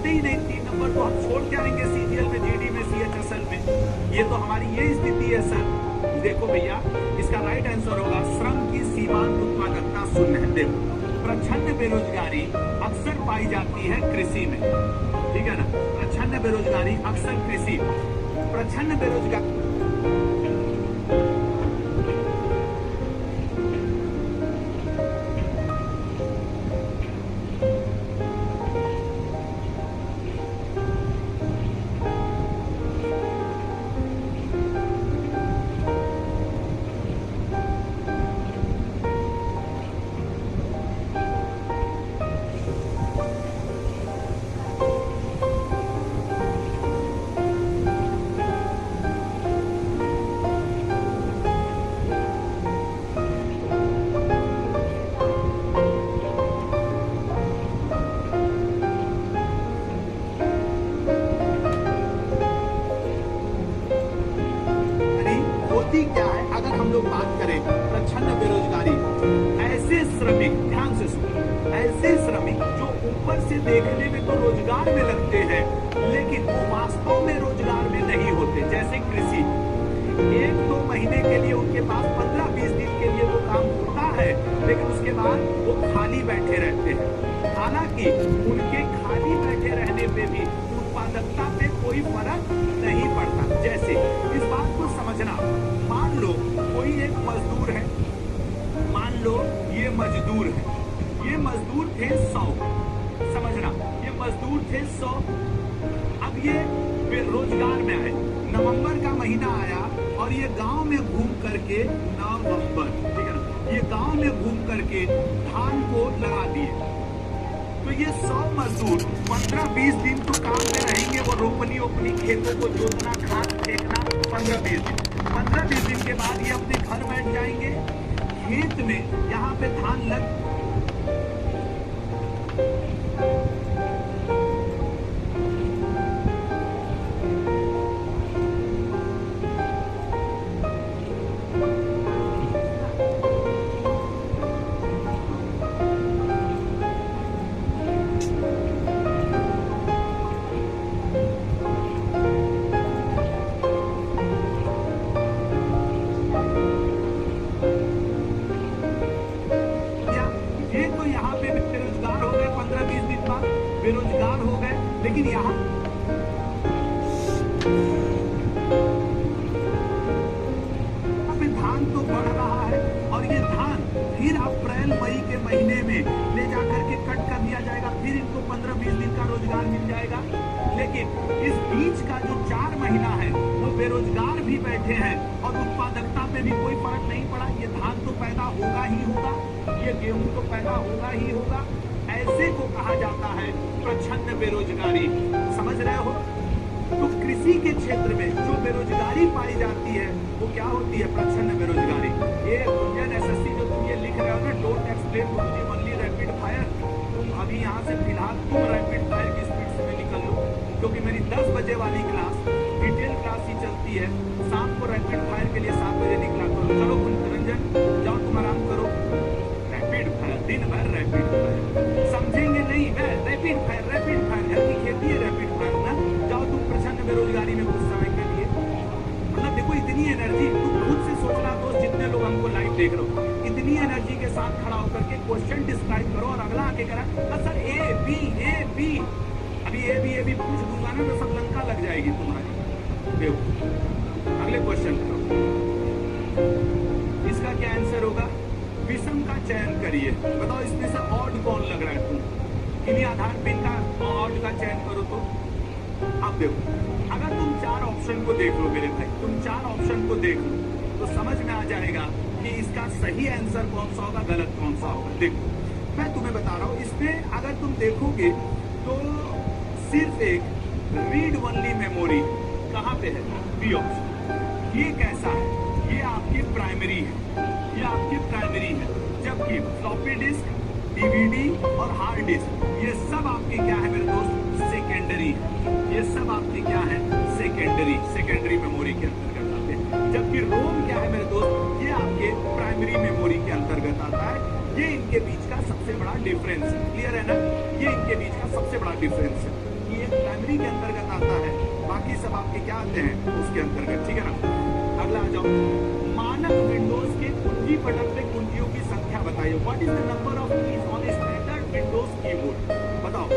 पढ़ते ही नहीं, 3 नंबर तो हम छोड़ के आएंगे सीजीएल में, जीडी में, सीएचएसएल में। ये तो हमारी ये स्थिति है सर। देखो भैया, इसका राइट आंसर होगा श्रम की सीमांत उत्पादकता शून्य है। देखो, प्रच्छन्न बेरोजगारी अक्सर पाई जाती है कृषि में, ठीक है ना। प्रच्छन्न बेरोजगारी अक्सर कृषि, प्रच्छन्न बेरोजगारी होती क्या है। अगर हम लोग बात करें प्रच्छन्न बेरोजगारी, ऐसे श्रमिक, ध्यान से सुनो, ऐसे श्रमिक जो ऊपर से देखने में तो रोजगार में लगते हैं लेकिन वो वास्तव में रोजगार में नहीं होते। जैसे कृषि, 1-2 महीने के लिए उनके पास 15-20 दिन के लिए वो काम होता है, लेकिन उसके बाद वो खाली बैठे रहते हैं। हालांकि उनके खाली बैठे रहने पे भी उत्पादकता पे कोई फर्क नहीं पड़ता। जैसे इस बात को समझना, मान लो कोई एक मजदूर है, मान लो ये मजदूर है, ये मजदूर थे 100, समझना, ये मजदूर थे 100। अब ये बेरोजगार में आए, नवंबर का महीना आया और ये गांव में घूम करके, नवंबर, ठीक है ना, ये गांव में घूम करके धान को लगा दिए। तो ये 100 मजदूर 15-20 दिन तो काम में रहेंगे, वो रोपनी ओपनी, खेतों को जोतना, खाद फेंकना, 15-20 दिन। 15-20 दिन के बाद ये अपने घर बैठ जाएंगे। खेत में यहाँ पे धान लग, बेरोजगार हो गए, लेकिन यहाँ पे धान तो बढ़ रहा है और ये धान फिर अप्रैल मई के महीने में ले जाकर के कट कर दिया जाएगा, फिर इनको 15-20 दिन का रोजगार मिल जाएगा। लेकिन इस बीच का जो 4 महीना है वो बेरोजगार भी बैठे हैं और उत्पादकता पे भी कोई फर्क नहीं पड़ा। ये धान तो पैदा होगा ही होगा, ये गेहूं तो पैदा होगा ही होगा। ऐसे को कहा जाता है प्रच्छन्न बेरोजगारी। समझ रहे हो? तो कृषि के क्षेत्र में जो बेरोजगारी पाई जाती है वो क्या होती है? प्रच्छन्न बेरोजगारी। ये इंडियन एसएससी जो तुम ये लिख रहे हो ना, डोंट एक्सप्लेन मुझे ओनली रैपिड फायर, तुम अभी यहाँ से फिलहाल तुम रैपिड फायर की स्पीड से निकल लो, क्योंकि मेरी 10 बजे वाली क्लास डिटेल क्लास ही चलती है। शाम को रैपिड फायर के लिए 7 बजे निकला करो। चलो रंजन, जाओ तुम आराम करो। रैपिड फायर, दिन भर रैपिड फायर, समझेंगे नहीं मैं? रैपिड फायर, रैपिड फायर, घर की खेती है रैपिड फायर ना। जाओ तुम प्रच्छन्न बेरोजगारी में कुछ समय के लिए, मतलब देखो इतनी एनर्जी, तुम खुद से सोचना दोस्त, जितने लोग हमको लाइव देख रहे हो, इतनी एनर्जी के साथ खड़ा होकर के क्वेश्चन डिस्क्राइब करो और अगला आके करा sir A B A B. अभी ए बी पूछ दूंगा ना तो सब लंका लग जाएगी तुम्हारी। देखो अगले क्वेश्चन करो, इसका क्या आंसर होगा? विषम का चयन करिए। बताओ इसमें से ऑड कौन लग रहा है? तुम इन्हीं आधार पे इनका ऑड का चयन करो। तो अब देखो, अगर तुम 4 ऑप्शन को देख लो मेरे भाई, तुम 4 ऑप्शन को देख लो तो समझ में आ जाएगा कि इसका सही आंसर कौन सा होगा, गलत कौन सा होगा। देखो मैं तुम्हें बता रहा हूँ, इसमें अगर तुम देखोगे तो सिर्फ एक रीड ओनली मेमोरी कहाँ पे है? B option. ये कैसा है? ये आपकी प्राइमरी है, ये आपकी प्राइमरी है, जबकि फ्लॉपी डिस्क, डीवीडी और हार्ड डिस्क ये सब आपके क्या है मेरे दोस्त? सेकेंडरी है। ये सब आपके क्या है? सेकेंडरी मेमोरी के अंतर्गत आते हैं। जबकि रोम क्या है मेरे दोस्त? ये आपके प्राइमरी मेमोरी के अंतर्गत आता है। ये इनके बीच का सबसे बड़ा डिफरेंस है। क्लियर है ना? ये इनके बीच का सबसे बड़ा डिफरेंस है। ये प्राइमरी के अंतर्गत आता है, बाकी सब आपके क्या आते हैं उसके अंतर्गत, ठीक है ना। अगला आ जाओ, मानक विंडोज के कुंजी पटल पे कुंजियों की संख्या बताइए। What is the number of keys on standard Windows keyboard, बताओ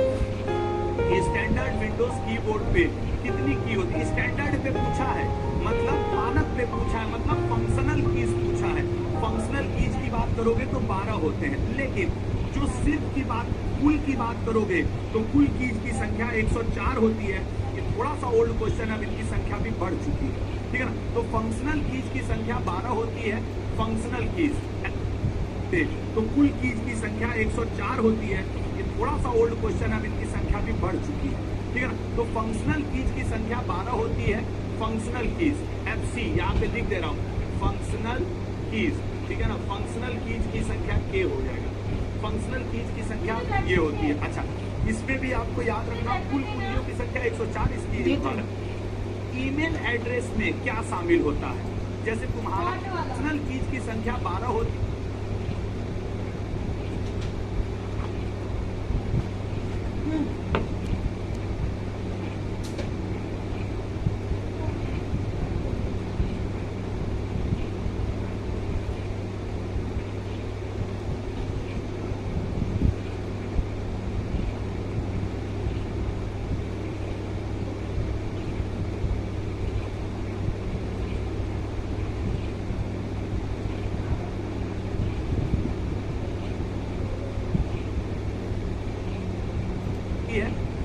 स्टैंडर्ड विंडोज कीबोर्ड पे कितनी की होती है। स्टैंडर्ड पे पूछा है मतलब मानक पे पूछा है, मतलब फंक्शनल कीज पूछा है। फंक्शनल कीज की बात करोगे तो 12 होते हैं, लेकिन जो सिर्फ की बात कुल की बात करोगे तो कुल कीज की संख्या 104 होती है। ये थोड़ा सा ओल्ड क्वेश्चन है, अब इनकी संख्या भी बढ़ चुकी है, ठीक है ना। तो फंक्शनल कीज की संख्या 12 होती है, फंक्शनल कीज तो कुल कीज की संख्या 104 होती है। ये थोड़ा सा ओल्ड क्वेश्चन है, अब इनकी संख्या भी बढ़ चुकी है, ठीक है ना। तो फंक्शनल कीज की संख्या 12 होती है। फंक्शनल कीज FC यहाँ पे लिख दे रहा हूँ, फंक्शनल कीज, ठीक है ना। फंक्शनल कीज की संख्या K हो जाएगा, फंक्शनल कीज की संख्या ये होती है। अच्छा, इसमें भी आपको याद रखना कुल कुंजियों की संख्या 104 इसकी। ईमेल एड्रेस में क्या शामिल होता है, जैसे तुम्हारा फंक्शनल कीज की संख्या 12 होती है,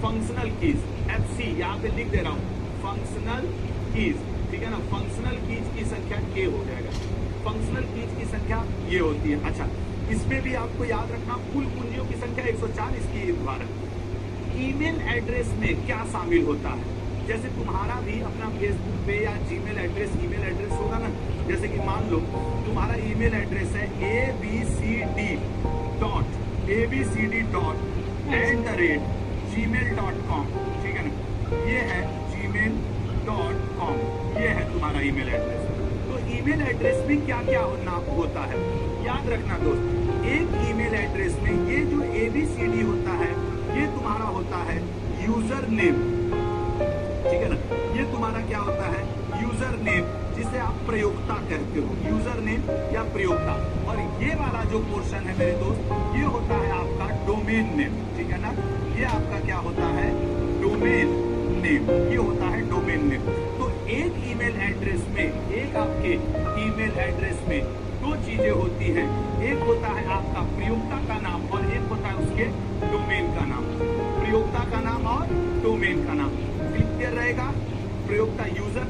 फंक्शनल कीज FC यहाँ पे लिख दे रहा हूँ, फंक्शनल कीज, ठीक है ना। फंक्शनल कीज की संख्या K हो जाएगा, फंक्शनल कीज की संख्या ये होती है। अच्छा, इसमें भी आपको याद रखना कुल कुंजियों की संख्या 104 इसकी द्वारा। ईमेल एड्रेस में क्या शामिल होता है, जैसे तुम्हारा भी अपना फेसबुक पे या जीमेल एड्रेस ईमेल एड्रेस होगा ना, जैसे कि मान लो तुम्हारा ईमेल एड्रेस है abcd.gmail.com, ठीक है ना। ये है gmail.com, ये है तुम्हारा ईमेल एड्रेस। तो ईमेल एड्रेस में क्या क्या होता है, याद रखना दोस्त। एक ईमेल एड्रेस में ये जो ABCD होता है ये तुम्हारा होता है यूजर नेम, ठीक है ना। ये तुम्हारा क्या होता है, यूजर नेम, जिसे आप प्रयोक्ता कहते हो, यूजर नेम या प्रयोक्ता। और ये वाला जो पोर्शन है मेरे दोस्त, ये होता है आपका डोमेन नेम, ठीक है ना। ये आपका क्या होता है, डोमेन नेम, ये होता है डोमेन नेम। तो एक ईमेल एड्रेस में, एक आपके ईमेल एड्रेस में दो चीजें होती हैं, एक होता है आपका प्रयोक्ता का नाम और एक होता है उसके डोमेन का नाम। प्रयोक्ता का नाम और डोमेन का नाम क्लियर रहेगा। प्रयोक्ता यूजर,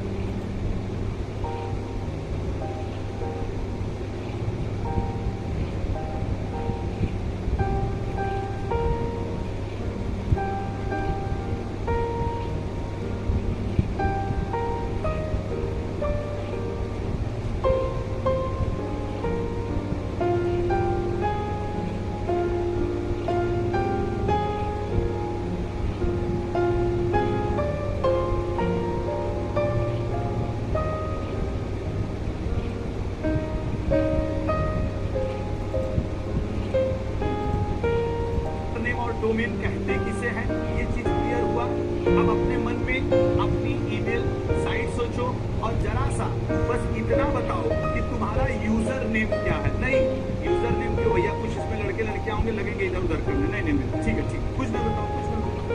डोमेन कहते किसे हैं, ये चीज क्लियर हुआ। अब अपने मन में अपनी ईमेल साइट सोचो और जरा सा बस इतना बताओ कि तुम्हारा यूजर नेम क्या है। नहीं, यूजर नेम क्यों भैया, कुछ इसमें लड़के लड़कियां होंगे लगेंगे इधर उधर करने, नहीं नहीं, ठीक है ठीक, कुछ ना बताओ, कुछ ना बताओ।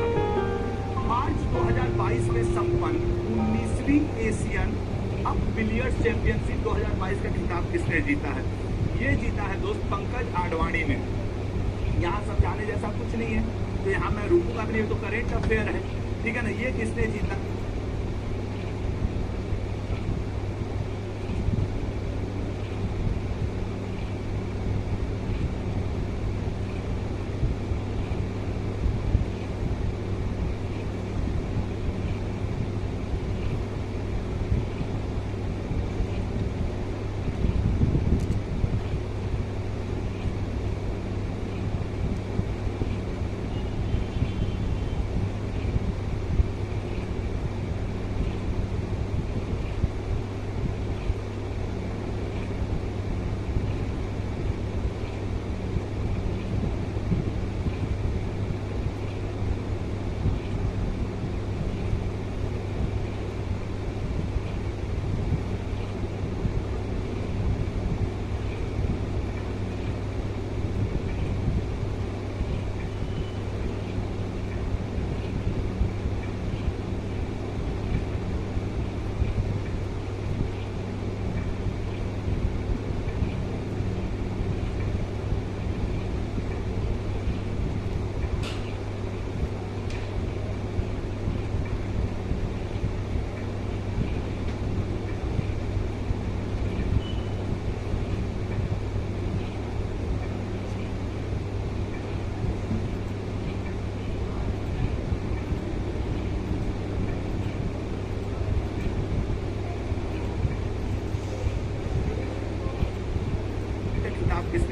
मार्च 2022 में संपन्न 19वीं एशियन अब बिलियर्ड्स चैंपियनशिप 2022 का खिताब किसने जीता है, ये जीता है दोस्त पंकज आडवाणी ने। यहाँ समझाने जैसा कुछ नहीं है, तो यहाँ मैं रुकूंगा भी नहीं, तो करेंट अफेयर है, ठीक है ना। ये किसने जीता,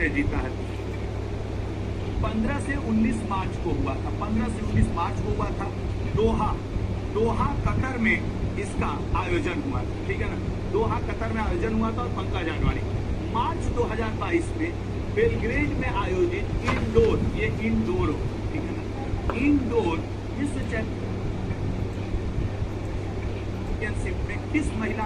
ने जीता है। 15 से 19 मार्च को हुआ था, 15 से 19 मार्च को हुआ था। दोहा कतर में इसका आयोजन हुआ था, ठीक है ना। दोहा कतर में आयोजन हुआ था और 15 जनवरी। मार्च 2022 में बेलग्रेड में आयोजित इंडोर, ये इंडोर, ठीक है ना, इंडोर विश्व चैंपियनशिप में किस महिला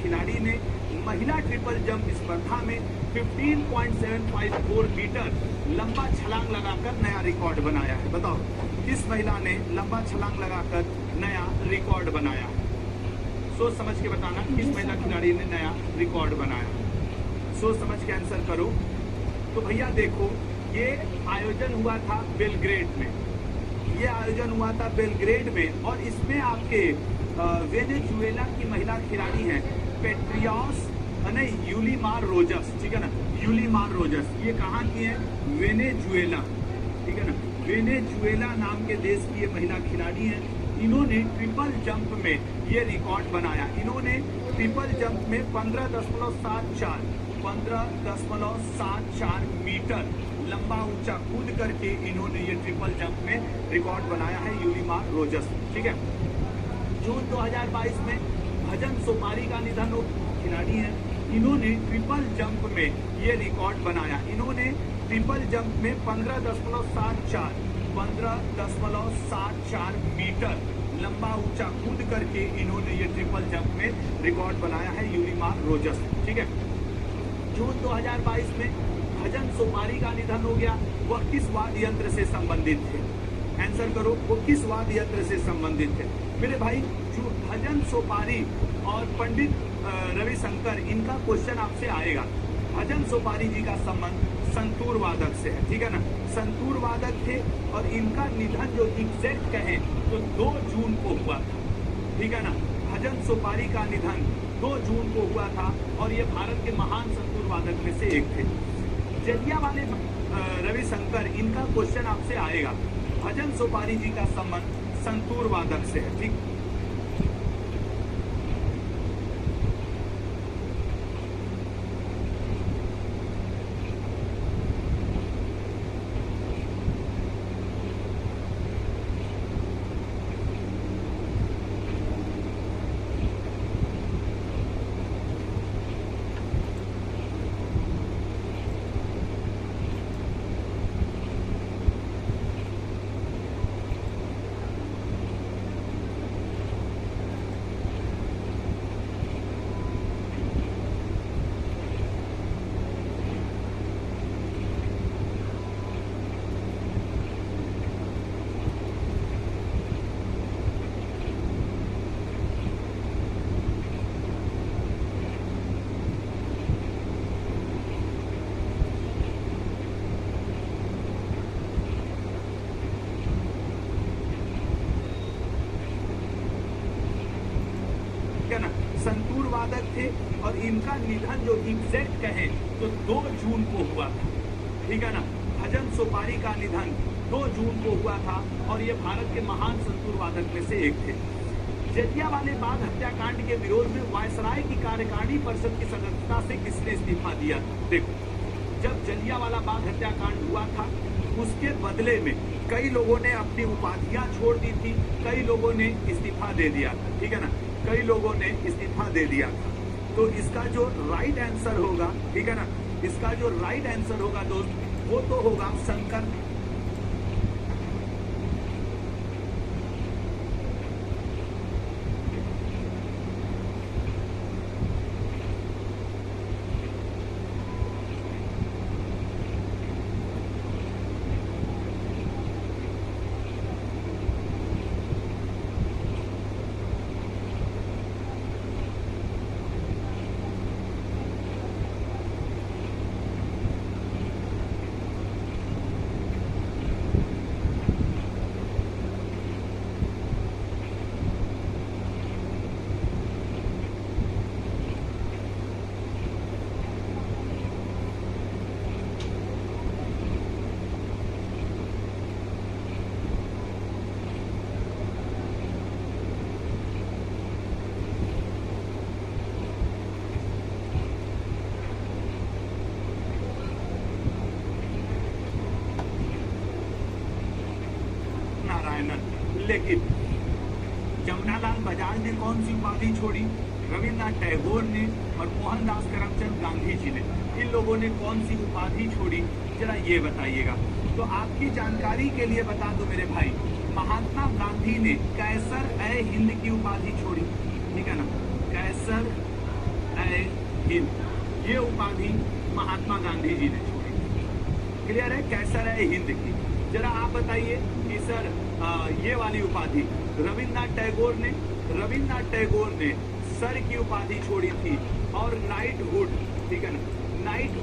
खिलाड़ी ने महिला ट्रिपल जंप स्पर्धा में 15.754 मीटर लंबा छलांग लगाकर नया रिकॉर्ड बनाया है। बताओ किस महिला ने लंबा छलांग लगाकर नया रिकॉर्ड बनाया है? सोच समझ के बताना किस महिला खिलाड़ी ने नया रिकॉर्ड बनाया। सोच समझ के आंसर करो। तो भैया देखो, ये आयोजन हुआ था बेलग्रेड में, ये आयोजन हुआ था बेलग्रेड में, और इसमें आपके वेनेजुएला की महिला खिलाड़ी हैं पेट्रियास नहीं यूलीमार रोजस, ठीक है ना, यूलीमार रोजस। ये कहाँ की है? वेनेजुएला, ठीक है ना, वेनेजुएला नाम के देश की ये महिला खिलाड़ी हैं। इन्होंने ट्रिपल जंप में ये रिकॉर्ड बनाया। इन्होंने ट्रिपल जंप में 15.74 मीटर लंबा ऊंचा कूद करके इन्होंने ये ट्रिपल जंप में रिकॉर्ड बनाया है, यूलीमार रोजस, ठीक है। जून 2022 में भजन सोपारी का निधन हो, खिलाड़ी हैं, इन्होंने ट्रिपल जंप में ये रिकॉर्ड बनाया। इन्होंने ट्रिपल जंप में 15.74 मीटर लंबा ऊंचा कूद करके इन्होंने ये ट्रिपल जंप में रिकॉर्ड बनाया है, यूलीमार रोजस, ठीक है। जून 2022 में भजन सोपारी का निधन हो गया। वह किस वाद्य यंत्र से संबंधित थे? आंसर करो, वो किस वाद्य यंत्र से संबंधित थे? मेरे भाई, जो भजन सोपारी और पंडित रविशंकर, इनका क्वेश्चन आपसे आएगा। भजन सोपारी जी का संबंध संतूर वादक से है, ठीक है ना, संतूर वादक थे, और इनका निधन जो एग्जैक्ट कहें तो 2 जून को हुआ था, ठीक है ना। भजन सोपारी का निधन 2 जून को हुआ था और ये भारत के महान संतूर वादक में से एक थे। जलियांवाले रविशंकर, इनका क्वेश्चन आपसे आएगा। भजन सोपारी जी का संबंध संतूर वादक से है, ठीक। संतूर वादक थे और इनका निधन जो एग्जैक्ट कहे तो 2 जून को हुआ था, ठीक है ना। भजन सोपारी का निधन 2 जून को हुआ था और ये भारत के महान संतूर वादक में से एक थे। जलियांवाले बाग हत्याकांड के विरोध में वायसराय की कार्यकारिणी परिषद की सदस्यता से किसने इस्तीफा दिया? देखो, जब जलियांवाला बाग हत्याकांड हुआ था उसके बदले में कई लोगों ने अपनी उपाधियां छोड़ दी थी, कई लोगों ने इस्तीफा दे दिया था, ठीक है ना, कई लोगों ने इस्तीफा दे दिया था। तो इसका जो राइट आंसर होगा, ठीक है ना, इसका जो राइट आंसर होगा दोस्त, वो तो होगा शंकर। लेकिन जमुनालाल बजाज ने कौन सी उपाधि छोड़ी? रविन्द्रनाथ टैगोर ने और मोहनदास करमचंद गांधी जी ने, इन लोगों ने कौन सी उपाधि छोड़ी, जरा ये बताइएगा। तो आपकी जानकारी के लिए बता दो मेरे भाई, महात्मा गांधी ने कैसर-ए-हिंद की उपाधि छोड़ी, ठीक है ना, कैसर-ए-हिंद, ये उपाधि महात्मा गांधी जी ने छोड़ी। क्लियर है? कैसर-ए-हिंद की। जरा आप बताइए कि सर ये वाली उपाधि रविन्द्रनाथ टैगोर ने सर की उपाधि छोड़ी थी और नाइटहुड, ठीक है ना, नाइट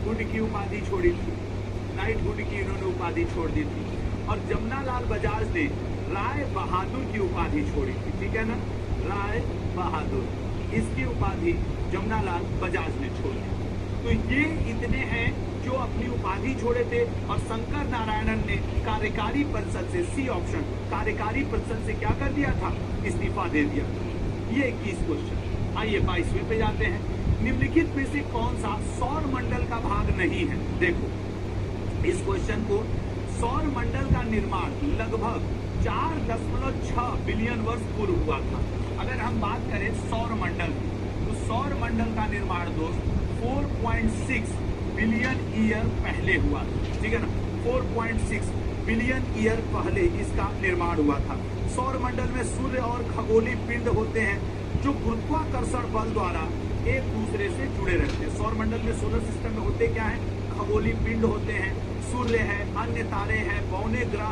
हुड की उपाधि छोड़ी थी, नाइटहुड की इन्होंने उपाधि छोड़ दी थी। और जमुनालाल बजाज ने राय बहादुर की उपाधि छोड़ी थी, ठीक है ना, राय बहादुर, इसकी उपाधि जमुनालाल बजाज ने छोड़ी। तो ये इतने हैं जो अपनी उपाधि छोड़े थे, और शंकर नारायणन ने कार्यकारी परिषद से, सी ऑप्शन, कार्यकारी परिषद से क्या कर दिया था, इस्तीफा दे दिया। ये 21 क्वेश्चन। आइए 22वें पे जाते हैं। निम्नलिखित में से कौन सा सौर मंडल का भाग नहीं है? देखो इस क्वेश्चन को, सौर मंडल का निर्माण लगभग 4.6 बिलियन वर्ष पूर्व हुआ था। अगर हम बात करें सौर मंडल की, तो सौर मंडल का निर्माण दोस्त 4.6 बिलियन ईयर पहले हुआ था, ठीक है ना, 4.6 बिलियन ईयर पहले इसका निर्माण हुआ था। सौर मंडल में सूर्य और खगोलीय पिंड होते हैं जो गुरुत्वाकर्षण बल द्वारा एक दूसरे से जुड़े रहते हैं। सौर मंडल में, सोलर सिस्टम में होते क्या है, खगोलीय पिंड होते हैं, सूर्य है, अन्य तारे हैं, पौने ग्रह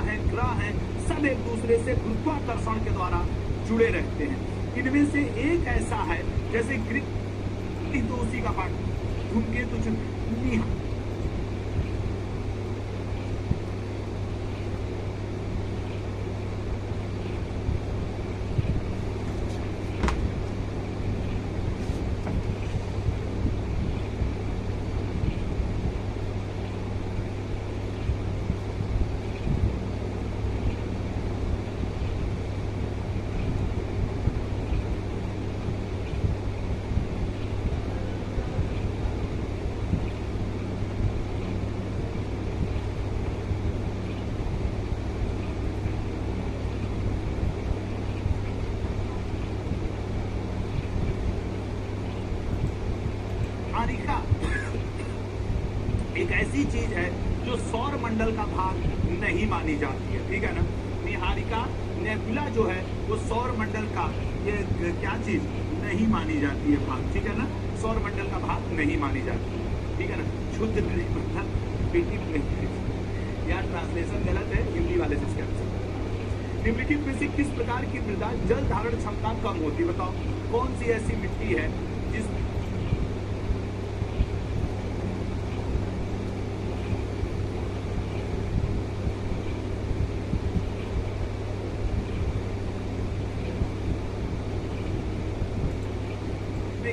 हैं, सब एक दूसरे से गुरुत्वाकर्षण के द्वारा जुड़े रहते हैं। इनमें से एक ऐसा है जैसे ग्रीक, तो उसी का पार्ट, धूमकेतु, निहारिका एक ऐसी चीज है जो सौर मंडल का भाग नहीं मानी जाती है, ठीक है ना। निहारिका नेबुला जो है वो सौर मंडल का ये क्या चीज नहीं मानी जाती है भाग, ठीक है ना, सौर मंडल का भाग नहीं मानी जाती है, ठीक है ना। शुद्ध नहीं मतलब यार ट्रांसलेशन गलत है हिंदी वाले से इसके अनुसार। निम्नलिखित में से किस प्रकार की मृदा जल धारण क्षमता कम होती है? बताओ कौन सी ऐसी मिट्टी है जिस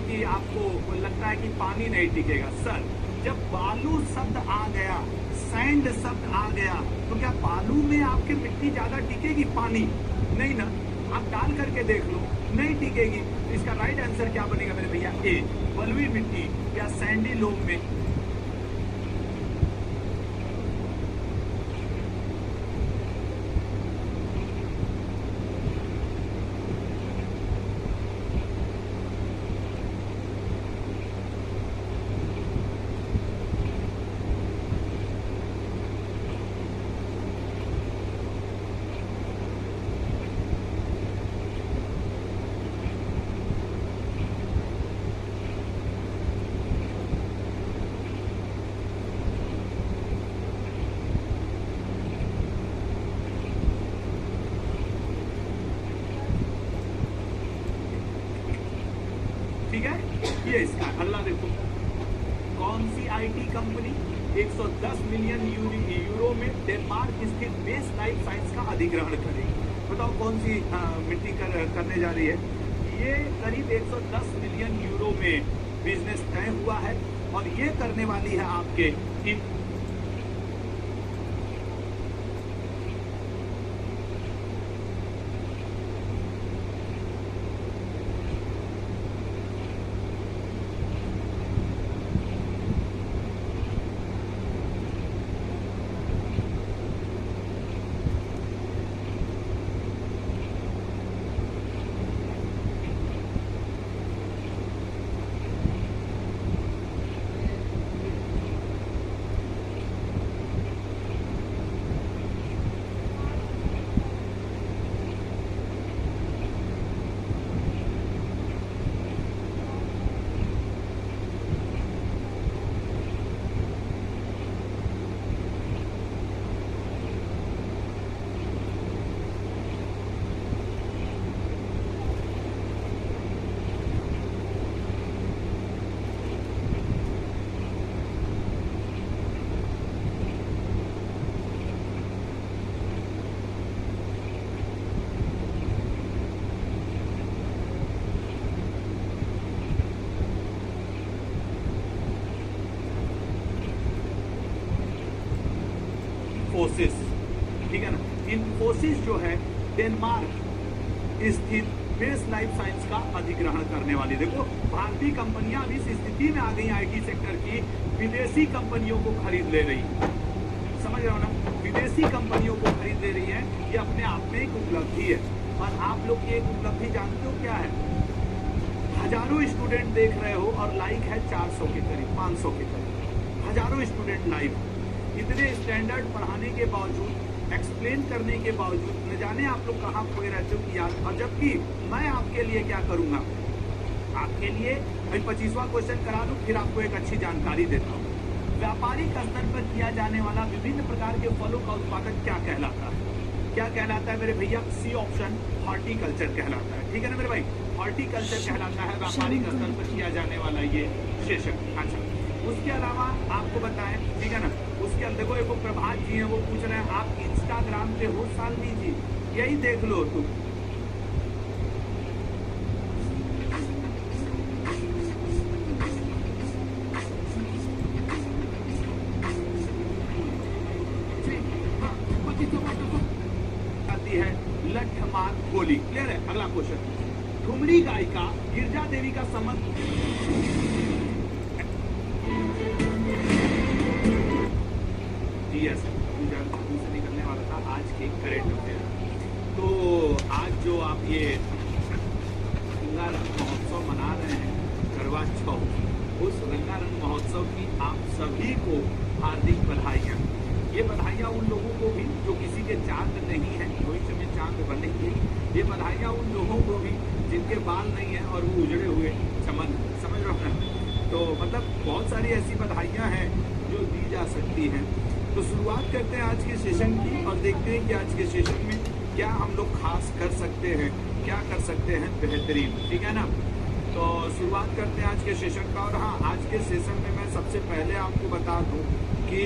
कि आपको लगता है कि पानी नहीं टिकेगा? सर जब बालू शब्द आ गया, सैंड शब्द आ गया, तो क्या बालू में आपके मिट्टी ज्यादा टिकेगी? पानी नहीं ना, आप डाल करके देख लो, नहीं टिकेगी। तो इसका राइट आंसर क्या बनेगा मेरे भैया? ए, बलुई मिट्टी या सैंडी लोम में। ठीक है, ये इसका अल्लाह देखो, कौन सी आईटी कंपनी 110 मिलियन यूरो में डेनमार्क स्थित बेस लाइफ साइंस का अधिग्रहण करेगी? बताओ कौन सी मिट्टी करने जा रही है? ये करीब 110 मिलियन यूरो में बिजनेस तय हुआ है और ये करने वाली है आपके इन्फोसिस, ठीक है ना। इन्फोसिस जो है डेनमार्क स्थित बेस लाइफ साइंस का अधिग्रहण करने वाली। देखो भारतीय कंपनियां अभी इस स्थिति में आ गई आईटी सेक्टर की, विदेशी कंपनियों को खरीद ले रही, समझ रहे हो ना, विदेशी कंपनियों को खरीद ले रही है। ये अपने आप में एक उपलब्धि है। और आप लोग की एक उपलब्धि जानते हो क्या है? हजारों स्टूडेंट देख रहे हो और लाइक है 400 के करीब, 500 के करीब, हजारों स्टूडेंट लाइव। इतने स्टैंडर्ड पढ़ाने के बावजूद, एक्सप्लेन करने के बावजूद न जाने आप लोग कहाँ खोए रहते हो कि यार। और जबकि मैं आपके लिए क्या करूंगा, आपके लिए मैं 25वां क्वेश्चन करा दूं, फिर आपको एक अच्छी जानकारी देता हूँ। व्यापारिक स्तर पर किया जाने वाला विभिन्न प्रकार के फलों का उत्पादन क्या कहलाता है? क्या कहलाता है मेरे भैया? सी ऑप्शन, हॉर्टिकल्चर कहलाता है। ठीक है ना मेरे भाई, हॉर्टिकल्चर कहलाता है व्यापारिक स्तर पर किया जाने वाला ये सेशन। अच्छा, उसके अलावा आपको बताएं, ठीक है ना, उसके अंदर देखो एक प्रभात जी हैं, वो पूछ रहे हैं आप इंस्टाग्राम पे हो शालिनी जी? यही देख लो तुम। आती है लठमार होली। क्लियर है? अगला क्वेश्चन, ठुमरी गायिका गिरजा देवी का संबंध से निकलने वाला था आज के करेंट अफेयर। तो आज जो आप ये रंगारंग महोत्सव मना रहे हैं, करवा चौथ, उस रंगारंग महोत्सव की आप सभी को हार्दिक बधाइयाँ। ये बधाइयाँ उन लोगों को भी जो किसी के चांद नहीं है, भविष्य में चांद बनेंगे। ये बधाइयाँ उन लोगों को भी जिनके बाल नहीं है और वो उजड़े हुए चमन, समझ रहे हो ना। तो मतलब बहुत सारी ऐसी बधाइयाँ हैं जो दी जा सकती हैं। तो शुरुआत करते हैं आज के सेशन की और देखते हैं कि आज के सेशन में क्या हम लोग खास कर सकते हैं, क्या कर सकते हैं बेहतरीन, ठीक है ना। तो शुरुआत करते हैं आज के सेशन का। और हाँ, आज के सेशन में मैं सबसे पहले आपको बता दूं कि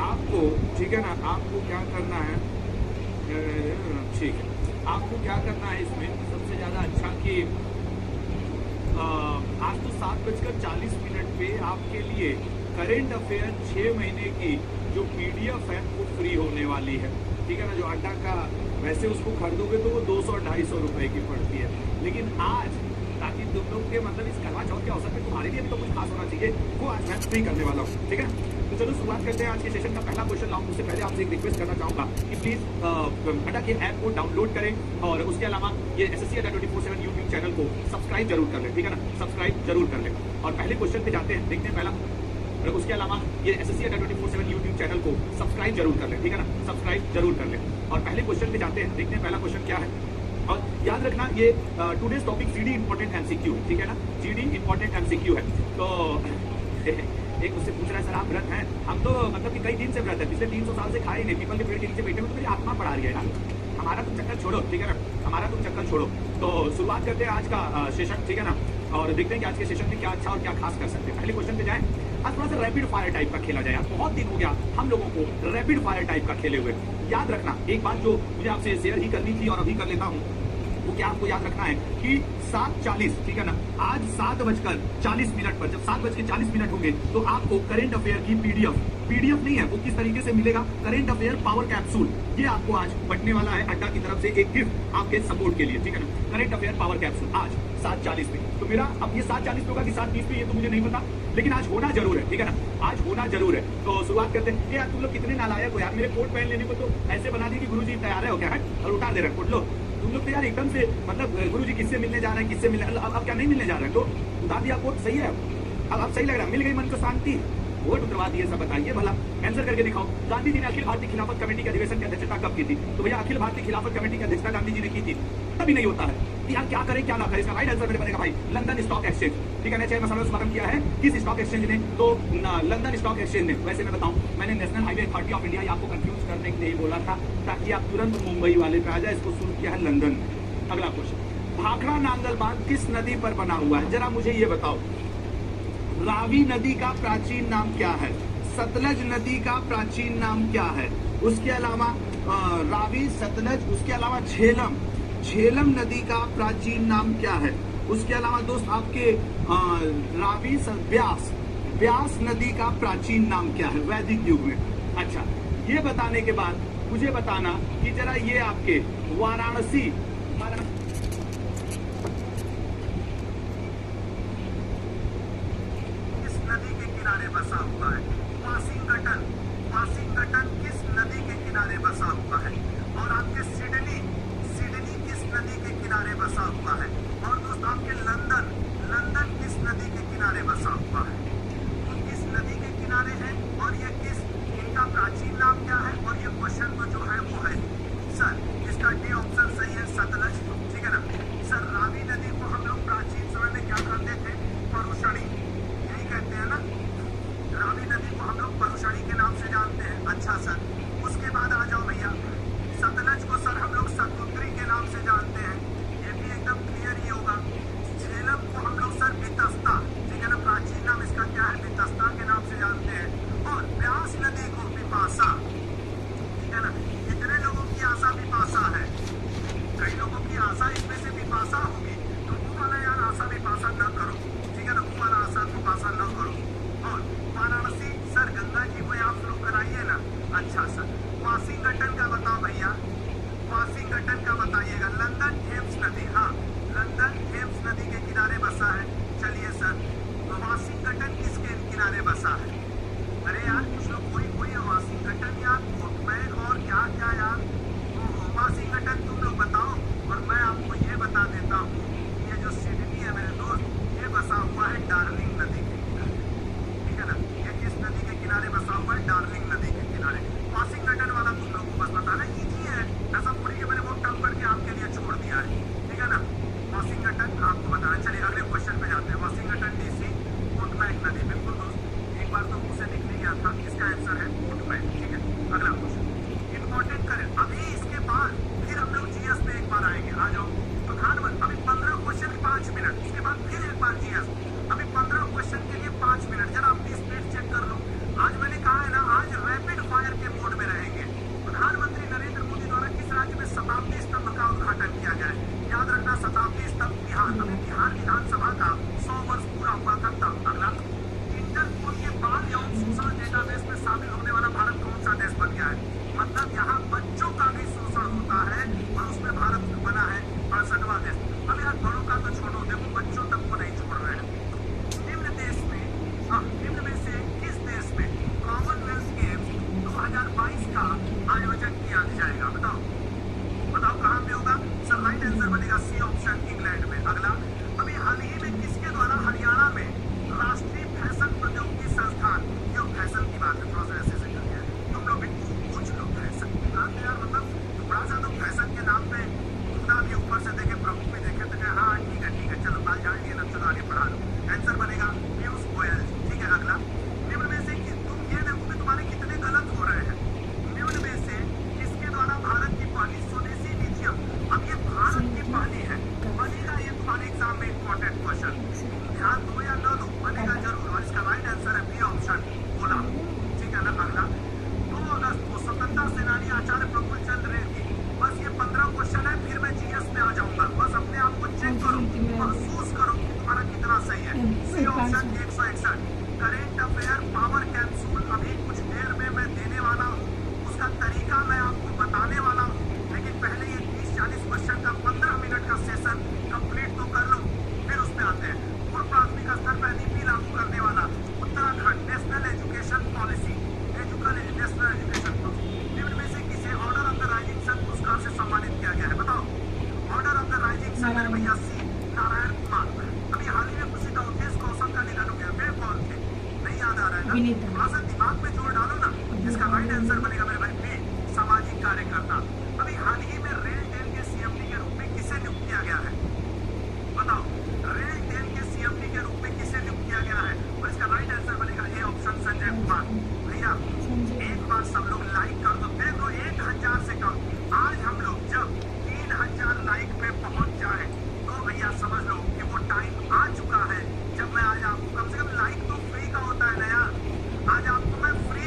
आपको, ठीक है ना, आपको क्या करना है, ठीक है, आपको क्या करना है इसमें सबसे ज़्यादा अच्छा कि आज तो 7:40 पे आपके लिए करेंट अफेयर 6 महीने की जो PDF है वो फ्री होने वाली है, ठीक है ना। जो अड्डा का वैसे उसको खरीदोगे तो वो 200-250 रुपए की पड़ती है, लेकिन आज ताकि तुम लोग के मतलब इस करवा चौथ के अवसर पे तुम्हारे लिए भी तो कुछ खास होना चाहिए, वो आज मैं फ्री करने वाला हूँ, ठीक है। तो चलो शुरुआत करते हैं आज के सेशन का। पहला क्वेश्चन लाऊं उससे पहले आपसे एक रिक्वेस्ट करना चाहूंगा कि प्लीज अड्डा के ऐप को डाउनलोड करें और उसके अलावा ये SSC Adda 24/7 यूट्यूब चैनल को सब्सक्राइब जरूर कर लें, ठीक है ना, सब्सक्राइब जरूर कर लें। और पहले क्वेश्चन पे जाते हैं, देखते हैं पहला। और उसके अलावा ये SSC Adda 24/7 यूट्यूब चैनल को सब्सक्राइब जरूर कर लें, ठीक है ना, सब्सक्राइब जरूर कर लें। और पहले क्वेश्चन पे जाते हैं, देखते हैं पहला क्वेश्चन क्या है। और याद रखना ये today's topic GD important MCQ है, ठीक है ना, GD इंपॉर्टेंट MCQ है। तो एक मुझसे पूछ रहा है सर आप व्रत हैं? हम तो मतलब कि कई दिन से व्रत है, पिछले 300 साल से खाए नहीं, पीपल के पेड़ के नीचे बैठे हुए, तो मेरी आत्मा पड़ा रही है यार। हमारा तुम चक्कर छोड़ो, ठीक है ना, हमारा तुम चक्कर छोड़ो। तो शुरुआत करते हैं आज का सेशन, ठीक है ना, और देखते हैं कि आज के सेशन में क्या अच्छा और क्या खास कर सकते हैं। पहले क्वेश्चन पे जाएं। आज थोड़ा सा रैपिड फायर टाइप का खेला जाए यार, बहुत दिन हो गया हम लोगों को रैपिड फायर टाइप का खेले हुए। याद रखना एक बात जो मुझे आपसे शेयर ही करनी थी और अभी कर लेता हूँ, वो क्या आपको याद रखना है कि 7:40, ठीक है ना, आज 7:40 पर जब 7:40 होंगे तो आपको करेंट अफेयर की PDF नहीं है, वो किस तरीके से मिलेगा, करेंट अफेयर पावर कैप्सूल, ये आपको आज बंटने वाला है अड्डा की तरफ से एक गिफ्ट आपके सपोर्ट के लिए, ठीक है ना। करेंट अफेयर पावर कैप्सूल आज 7:40 पे। तो मेरा अब ये 7:40 पे होगा कि 7:20 पे, ये तो मुझे नहीं पता, लेकिन आज होना जरूर है, ठीक है ना, आज होना जरूर है। तो शुरुआत करते हैं। यार तुम लोग कितने नालायक हो यार, मेरे कोट पहन लेने को तो ऐसे बना दी कि गुरुजी तैयार है हो क्या है और उतार दे रहे कोट। लो तुम लोग तो यार एकदम से मतलब गुरुजी किससे मिलने जा रहे हैं, किससे मिलने, अब क्या नहीं मिलने जा रहे हैं, तो उतार दिया कोट, सही है, अब सही लग रहा है, मिल गई मन को शांति, वोट उतरवा दिए। सब बताइए भला, आंसर करके दिखाओ। गांधी जी ने अखिल भारतीय खिलाफत कमेटी के अधिवेशन की अध्यक्षता कब की थी? तो भैया अखिल भारतीय खिलाफत कमेटी की अध्यक्षता गांधी जी ने की थी। तभी नहीं होता है यार, क्या करें क्या ना करें, इसका राइट आंसर मेरे बनेगा भाई लंदन स्टॉक एक्सचेंज, ठीक है ना। चेयर मसाला खत्म किया है किस स्टॉक एक्सचेंज ने? तो लंदन स्टॉक एक्सचेंज ने। वैसे मैं बताऊं, मैंने national highway authority of India आपको कंफ्यूज करने के लिए बोला था ताकि आप तुरंत मुंबई वाले पे आ जाए, इसको शुरू किया है लंदन। अगला क्वेश्चन, भाखड़ा नांगल बांध किस नदी पर बना हुआ है? जरा मुझे ये बताओ। रावी नदी का प्राचीन नाम क्या है? सतलज नदी का प्राचीन नाम क्या है? उसके अलावा रावी, सतलज, उसके अलावा झेलम नदी का प्राचीन नाम क्या है? उसके अलावा दोस्त आपके रावी, व्यास नदी का प्राचीन नाम क्या है वैदिक युग में? अच्छा, ये बताने के बाद मुझे बताना कि जरा ये आपके वाराणसी किस नदी के किनारे बसा हुआ है? वाशिंगटन किस नदी के किनारे बसा हुआ है? और आपके सिडनी किस नदी के किनारे बसा हुआ है? और दोस्त आपके लंदन किस नदी के किनारे बसा हुआ है? तो किस नदी के किनारे है और ये इनका प्राचीन नाम क्या है? और ये क्वेश्चन तो जो है वो है सर, इसका डी ऑप्शन सही है, सतलज। ठीक है ना सर। रावी नदी को हम लोग प्राचीन समय में क्या कहते थे? परुषणी, यही कहते हैं ना। रावी नदी को हम लोग परुषणी के नाम से जानते हैं। अच्छा सर, उसके बाद आ जाओ भैया, सतलज को सर हम लोग सतुद्री के नाम से जानते हैं, ये भी एकदम क्लियर ही होगा। झेलम को हम लोग सर वितस्ता, ठीक है ना, प्राचीन नाम इसका क्या है? वितस्ता के नाम से जानते हैं। और व्यास नदी को विपाशा, ठीक है ना। कितने लोगों की आशा विपाशा है? कई लोगों की आशा इसमें से विपाशा होगी, तो वो वाला यार आशा विपाशा न करो, ठीक है ना, वो वाला आशा विपाशा न करो। और वाराणसी सर गंगा जी को आप लोग कराइए ना। अच्छा सर, वाशिंगटन का बताओ भैया, वाशिंगटन का बताइएगा। लंदन थेम्स नदी, हाँ लंदन थेम्स नदी के किनारे बसा है। चलिए सर, तो वाशिंगटन किसके किनारे बसा है? अरे यार कुछ लोग कोई वाशिंगटन यार कोटमैन और क्या क्या यार, तो वाशिंगटन तुम लोग बताओ। और मैं आपको ये बता देता हूँ, ये जो सिडनी है मेरे दोस्त, ये बसा हुआ है डार्लिंग नदी के किनारे, ठीक है ना। ये किस नदी के किनारे बसा हुआ है? डार्लिंग नदी के किनारे। वाशिंगटन वाला तुम लोग को बस बताना इजी है, ऐसा पूरी के मैंने वो टर्म करके आपके लिए छोड़ दिया है, ठीक है ना। वाशिंगटन आपको बताना। चलिए अगले क्वेश्चन पे जाते हैं। वाशिंगटन डीसी, कोटमैक नदी, बिल्कुल दोस्त, एक बार तो मुझसे निकल गया था, इसका आंसर है कोटमैक, ठीक है। अगला क्वेश्चन इंपॉर्टेंट करें, अभी इसके बाद फिर हम लोग जीएस पे एक बार आएंगे। आ जाओ प्रधानमंत्री, अभी 15 क्वेश्चन 5 मिनट, उसके बाद फिर एक बार जीएस। अभी 15 क्वेश्चन के लिए 5 मिनट, जरा अपनी स्पीड चेक कर लो। आज मैंने कहा है ना, आज रैपिड फायर के मोड में रहेंगे। प्रधानमंत्री नरेंद्र मोदी द्वारा किस राज्य में शताब्दी स्तंभ का उद्घाटन किया गया है? याद रखना, शताब्दी स्तंभ बिहार। अभी बिहार विधानसभा का 100 वर्ष पूरा हुआ था तब। अगला, इंटरपोल के बाल यौन शोषण डेटाबेस में शामिल होने वाला भारत कौन सा देश बन गया है? मतलब यहाँ बच्चों का भी शोषण होता है और उसमें भारत बना है 68वां देश। अब यार बड़ों का तो छोड़ो, देखो बच्चों तक को नहीं छोड़ रहे हैं। निम्न में से किस देश में कॉमनवेल्थ गेम्स 2022 का आयोजन किया जाएगा? बताओ कहाँ पे होगा? सर राइट आंसर बनेगा सी ऑप्शन, इंग्लैंड में। अगला, अभी हाल ही में किसके द्वारा हरियाणा में राष्ट्रीय फैशन प्रौद्योगिकी संस्थान, जो फैशन की बात है, थोड़ा सा ऐसे कर दिया, तुम लोग भी पूछ लो फैशन की बात है यार, मतलब थोड़ा सा तो फैशन के नाम पे खुदा भी ऊपर से देखे, प्रभु भी देखे, तो कहे हाँ ठीक है चलो बाल झाड़ लिए ना, चलो आगे पढ़ा लो। आंसर बनेगा पीयूष गोयल, ठीक है। अगला, निम्न में से तुम ये देखो कि तुम्हारे कितने गलत हो रहे हैं। निम्न में से किसके द्वारा भारत की पहली स्वदेशी लिथियम, अब ये भारत की पहली है, बनेगा ये तुम्हारे एग्जाम में इंपॉर्टेंट क्वेश्चन, ध्यान दो या न दो, बनेगा जरूर। और इसका राइट आंसर है बी ऑप्शन, बोला, ठीक है ना। अगला, 2 अगस्त को स्वतंत्रता सेनानी आचार्य प्रफुल्ल चंद्र रे की, बस ये 15 क्वेश्चन है, फिर मैं जीएस पे आ जाऊंगा। बस अपने आप को चेक करो, महसूस करो कि तुम्हारा कितना सही है। C option 161, current affair power capsule अभी कुछ देर में मैं देने वाला हूँ, उसका तरीका मैं आपको बताने वाला हूँ, लेकिन पहले ये 30-40 क्वेश्चन का 15 मिनट का सेशन कंप्लीट तो कर लो, फिर उसमें आते हैं। पूर्व प्राथमिक स्तर पर एनईपी लागू करने वाला Uttarakhand national education policy, national education policy, निम्न में से किसे order of the rising sun पुरस्कार से सम्मानित किया गया है? बताओ order of the rising sun मेरे भैया सी नारायण कुमार। अभी हाल ही में किसी का उद्देश्य कौशल का निधन हो गया, वे कौन थे? नहीं याद आ रहा है ना, थोड़ा सा दिमाग में जोर डालो ना। इसका राइट आंसर बनेगा मेरे भाई बी, सामाजिक कार्यकर्ता। अभी हाल ही में रेल टेल के सीएमडी के रूप में किसे नियुक्त किया गया है? बताओ रेल टेल के सीएमडी के रूप में किसे नियुक्त किया गया है? और इसका राइट आंसर बनेगा ए ऑप्शन, संजय कुमार। भैया एक बार सब लोग लाइक कर दो, देख लो 1000 से कम। आज हम लोग जब 3000 लाइक पे पहुंच जाए तो भैया समझ लो कि वो टाइम आ चुका है जब मैं आज आपको कम से कम लाइक तो फ्री का होता है ना यार, आज आपको मैं फ्री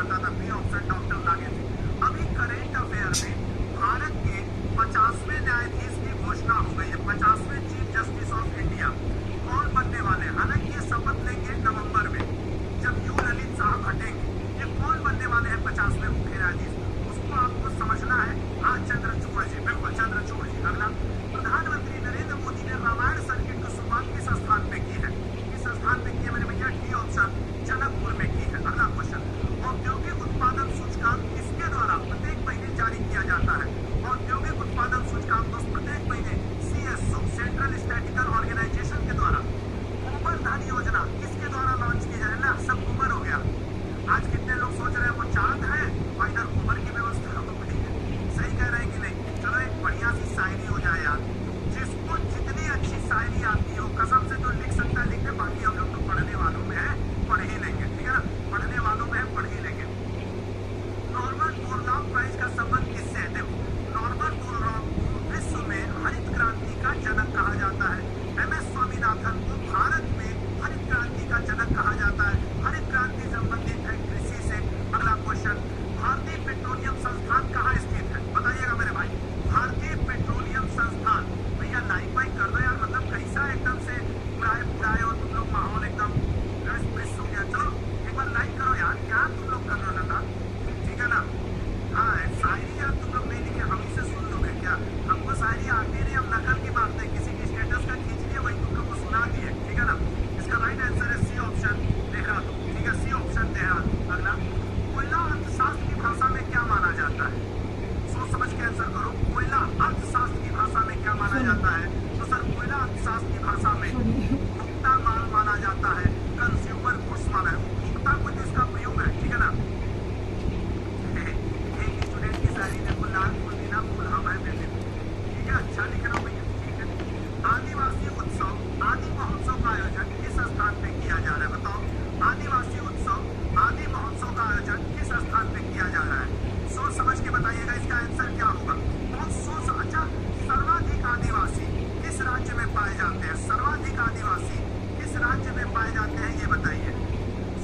करता था, बी ऑप्शन डॉक्टर लागे थे। अभी करेंट अफेयर में भारत के 50वें न्यायाधीश की घोषणा हो गई है, 50वें चीफ जस्टिस ऑफ इंडिया कौन बनने वाले हैं। हालांकि ये शपथ लेंगे नवंबर में जब यू ललित साहब हटेंगे। ये कौन बनने वाले हैं 50वें मुख्य न्यायाधीश, उसको आपको समझना है। आज चंद्रचूड़ जी, बिल्कुल चंद्रचूड़ जी। अगला, प्रधानमंत्री नरेंद्र मोदी ने रामायण सर्किट की शुरुआत किस स्थान पे की है, किस स्थान पे की है मेरे भैया, डी ऑप्शन जनकपुर में की है। अगला क्वेश्चन, औद्योगिक उत्पादन सूचकांक किसके द्वारा प्रत्येक महीने जारी किया जाता है। औद्योगिक उत्पादन सूचकांक प्रत्येक महीने सीएसओ सेंट्रल स्टैटिस्टिकल ऑर्गेनाइजेशन के द्वारा। कुंवर धन योजना किसके द्वारा लॉन्च की जाए ना, सब कुंवर हो गया। आज कितने लोग सोच रहे हैं वो चांद है और इधर कुंवर की व्यवस्था हो गई है। सही कह रहे हैं कि नहीं। चलो एक बढ़िया सी शायरी हो जाए यार, जिसको जितनी अच्छी शायरी आती हो कसम से तो लिख सकता है, लिख दे। बाकी हम लोग तो पढ़ने वालों में है, पढ़ ही लेंगे, ठीक है ना, पढ़ने वालों में है, पढ़ ही लेंगे। नॉर्मन बोरलॉग प्राइज का संबंध किससे है। देखो, नॉर्मन बोरलॉग को विश्व में हरित क्रांति का जनक कहा जाता है। एम.एस. स्वामीनाथन को भारत में हरित क्रांति का जनक कहा जाता है। हरित क्रांति संबंधित है कृषि से। अगला क्वेश्चन, भारतीय पेट्रोलियम संस्थान कहाँ स्थित है, बताइएगा मेरे भाई। भारतीय पेट्रोलियम संस्थान, भैया लाइक वाइक कर दो यार, मतलब कैसा एकदम से उड़ाए और तुम लोग माहौल एकदम रस हो गया। चलो एक बार लाइक करो यार, क्या तुम लोग कर रहे हो ना, ठीक है ना। हाँ, शायरी यार तुम लोग नहीं लिखे, हम से सुन लोगे क्या। हमको शायरी आती नहीं, हम नकल की बात है, किसी की स्टेटस का खींच लिया वही तुम लोग को सुना दिए, ठीक है ना। इसका राइट आंसर है सी ऑप्शन देहरादून, ठीक है, सी ऑप्शन देहरादून। अगला, कोयला अर्थशास्त्र की भाषा में क्या माना जाता है, सोच समझ के आंसर करो। कोयला अर्थशास्त्र की भाषा में क्या माना जाता है, तो सर कोयला अर्थशास्त्र की भाषा में उपभोक्ता माल माना जाता है, कंज्यूमर गुड्स माना है। उपभोक्ता को जिसका प्रयोग है, ठीक है ना। एक स्टूडेंट की शायरी देखो, लाल फूल बिना फूल हम है बेटे, ठीक है, अच्छा लिख रहा हूँ भैया, ठीक है। आदिवासी उत्सव, आदि महोत्सव का आयोजन किस स्थान पे किया जा रहा है, बताओ। आदिवासी उत्सव, आदि महोत्सव का आयोजन किस स्थान पे किया जा रहा है, सोच समझ के बताइएगा इसका आंसर क्या होगा। बहुत सोच। अच्छा, सर्वाधिक आदिवासी किस राज्य में पाए जाते हैं, सर्वाधिक आदिवासी किस राज्य में पाए जाते हैं ये बताइए,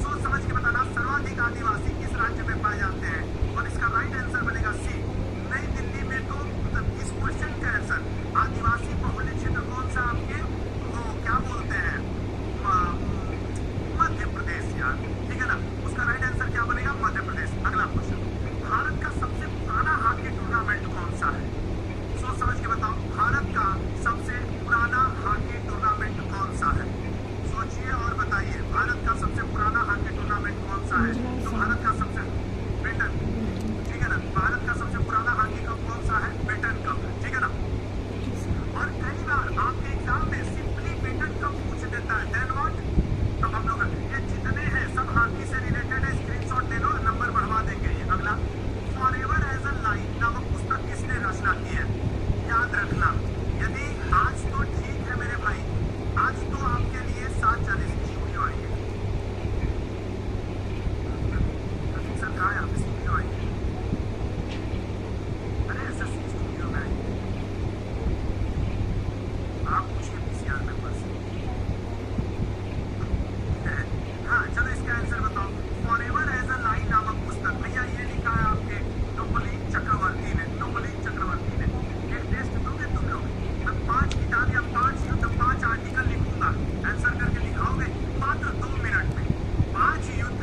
सोच समझ के बताना। सर्वाधिक आदिवासी किस राज्य में पाए जाते हैं, और इसका राइट आंसर बनेगा सी, नई दिल्ली में। तो इस क्वेश्चन का आंसर आदिवासी बहुल क्षेत्र कौन सा आपके, वो क्या बोलते हैं, मध्य प्रदेश यार, ठीक है ना। उसका राइट आंसर क्या बनेगा, मध्य प्रदेश। अगला क्वेश्चन, भारत का सबसे पुराना हॉकी टूर्नामेंट कौन सा है, सोच समझ के बताओ। भारत का सबसे पुराना हॉकी टूर्नामेंट कौन सा है, सोचिए और बताइए। भारत का सबसे पुराना हॉकी टूर्नामेंट कौन सा है, तो भारत का सबसे बेटन, ठीक है ना। भारत का सबसे पुराना हॉकी कप कौन सा है, बेटन कप, ठीक है ना। और कई बार आपके एग्जाम में सिंपली बेटन कप पूछ देता है, देन व्हाट। तब हम लोग ये जितने हैं सब हॉकी से रिलेटेड है, स्क्रीनशॉट ले लो, नंबर बढ़वा देंगे ये। अगला, फॉरएवर एज अ लाइन नामक पुस्तक किसने रचना की है, याद रखना। यदि आज तो ठीक है मेरे भाई, आज तो आपके लिए 7:40 की स्टूडियो आई है। सर कहाँ है आपकी स्टूडियो आई है, अरे एसएससी स्टूडियो में आई है, आप पूछिए पीसीआर मेंबर से। हाँ चलो इसका आंसर बताओ। फॉरएवर एज अ लाइन नामक पुस्तक, भैया ये लिखा है आपके नोबलिन चक्रवर्ती ने, नोबलिन चक्रवर्ती ने। एक टेस्ट दोगे तुम लोग, मैं 5 किताब या 5 युद्ध 5 आर्टिकल लिखूंगा, आंसर करके दिखाओगे मात्र 2 मिनट में। 5 युद्ध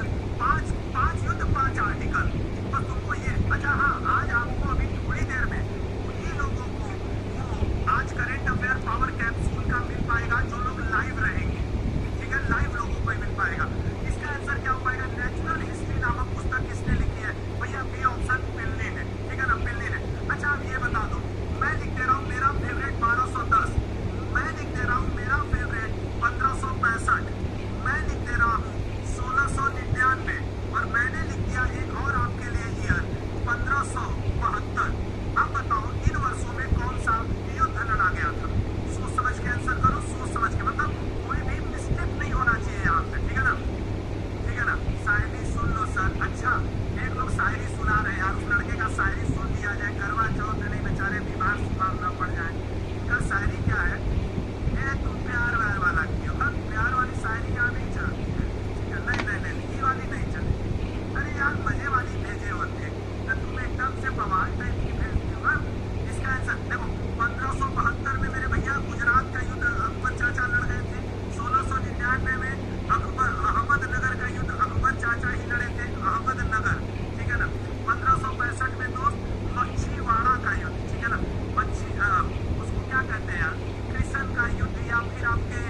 5 आर्टिकल, बस तुमको ये। अच्छा हाँ, आज आपको अभी थोड़ी देर में उन्हीं लोगों को वो आज करेंट अफेयर पावर कैप्सूल का मिल पाएगा जो लोग लाइव रहेंगे, ठीक है, लाइव लोगों को मिल पाएगा। इसका आंसर क्या हो पाएगा, नेचुरल हिस्ट्री नामक पुस्तक किसने लिखी है, भैया बी ऑप्शन पिल्ली ने, ठीक है ना, पिल्ली ने। अच्छा अब ये बता दो, मैं लिख दे रहा हूँ मेरा फेवरेट 1210, मैं लिख दे रहा हूँ मेरा फेवरेट 1565, मैं लिख दे रहा हूँ 1699, और मैंने लिख दिया एक और आपके बवाल टाइप की भेज दी होगा। इसका आंसर देखो, 1572 में मेरे भैया गुजरात का युद्ध अकबर चाचा लड़ गए थे। 1699 में अहमदनगर का युद्ध अकबर चाचा ही लड़े थे, अहमदनगर, ठीक है ना। 1565 में दोस्त मच्छीवाड़ा का युद्ध, ठीक है ना, उसको क्या कहते हैं यार, कृष्ण का युद्ध या फिर आपके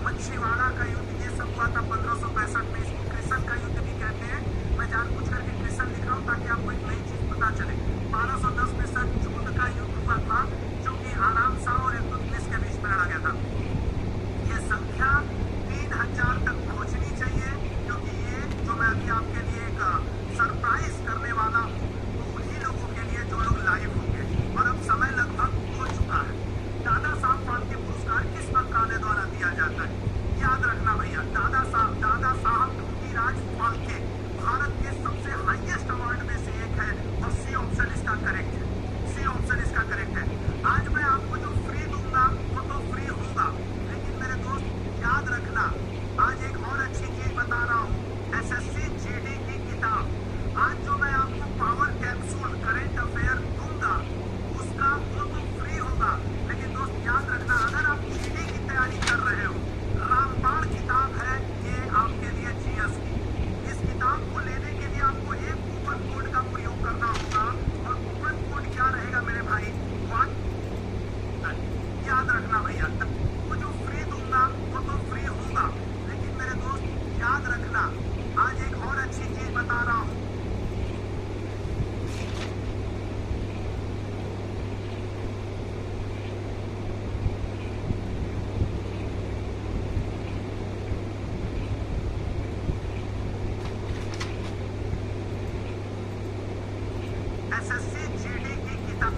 मच्छीवाड़ा का युद्ध, ये सब हुआ था 1565 में। इसको कृष्ण का युद्ध भी कहते हैं। मैं जानबूझ करके कृष्ण लिख रहा हूँ ताकि आपको एक नई चीज पता चले। 1210 में सर जून का युद्ध हुआ था, जो कि आराम शाह और इल्तुतमिश के बीच में लड़ा गया था। ये संख्या 3000 तक पहुंचनी चाहिए, क्योंकि ये जो मैं अभी आपके लिए एक सरप्राइज करने वाला हूँ, वो उन्हीं लोगों के लिए जो लोग लाइव होंगे। और अब समय लगभग हो चुका है। दादा साहब फाल्के पुरस्कार किस मंत्रालय द्वारा दिया जाता है? याद रखना भैया, दादा साहब ढूंढीराज फाल्के भारत के सबसे हाईएस्ट अवार्ड में से एक है, और सी ऑप्शन इसका करेक्ट है। सी ऑप्शन इसका करेक्ट है। आज मैं आपको जो फ्री दूंगा वो तो फ्री होगा, लेकिन मेरे दोस्त याद रखना, आज एक और अच्छी चीज बता रहा हूँ, एसएससी जीडी की किताब। आज जो मैं आपको पावर कैप्सूल करेंट अफेयर दूंगा, उसका वो तो फ्री होगा, लेकिन दोस्त याद रखना, अगर आप जीडी की तैयारी कर रहे हो, रामबाण किताब है ये आपके लिए जीएस की। इस किताब को लेने के लिए आपको एक कूपन कोड का प्रयोग करना होगा, और कूपन कोड क्या रहेगा मेरे भाई? याद रखना भैया, वो जो फ्री दूंगा वो तो फ्री होगा, लेकिन मेरे दोस्त याद रखना, आज एक और अच्छी चीज बता रहा हूँ। एसएससी जीडी की किताब,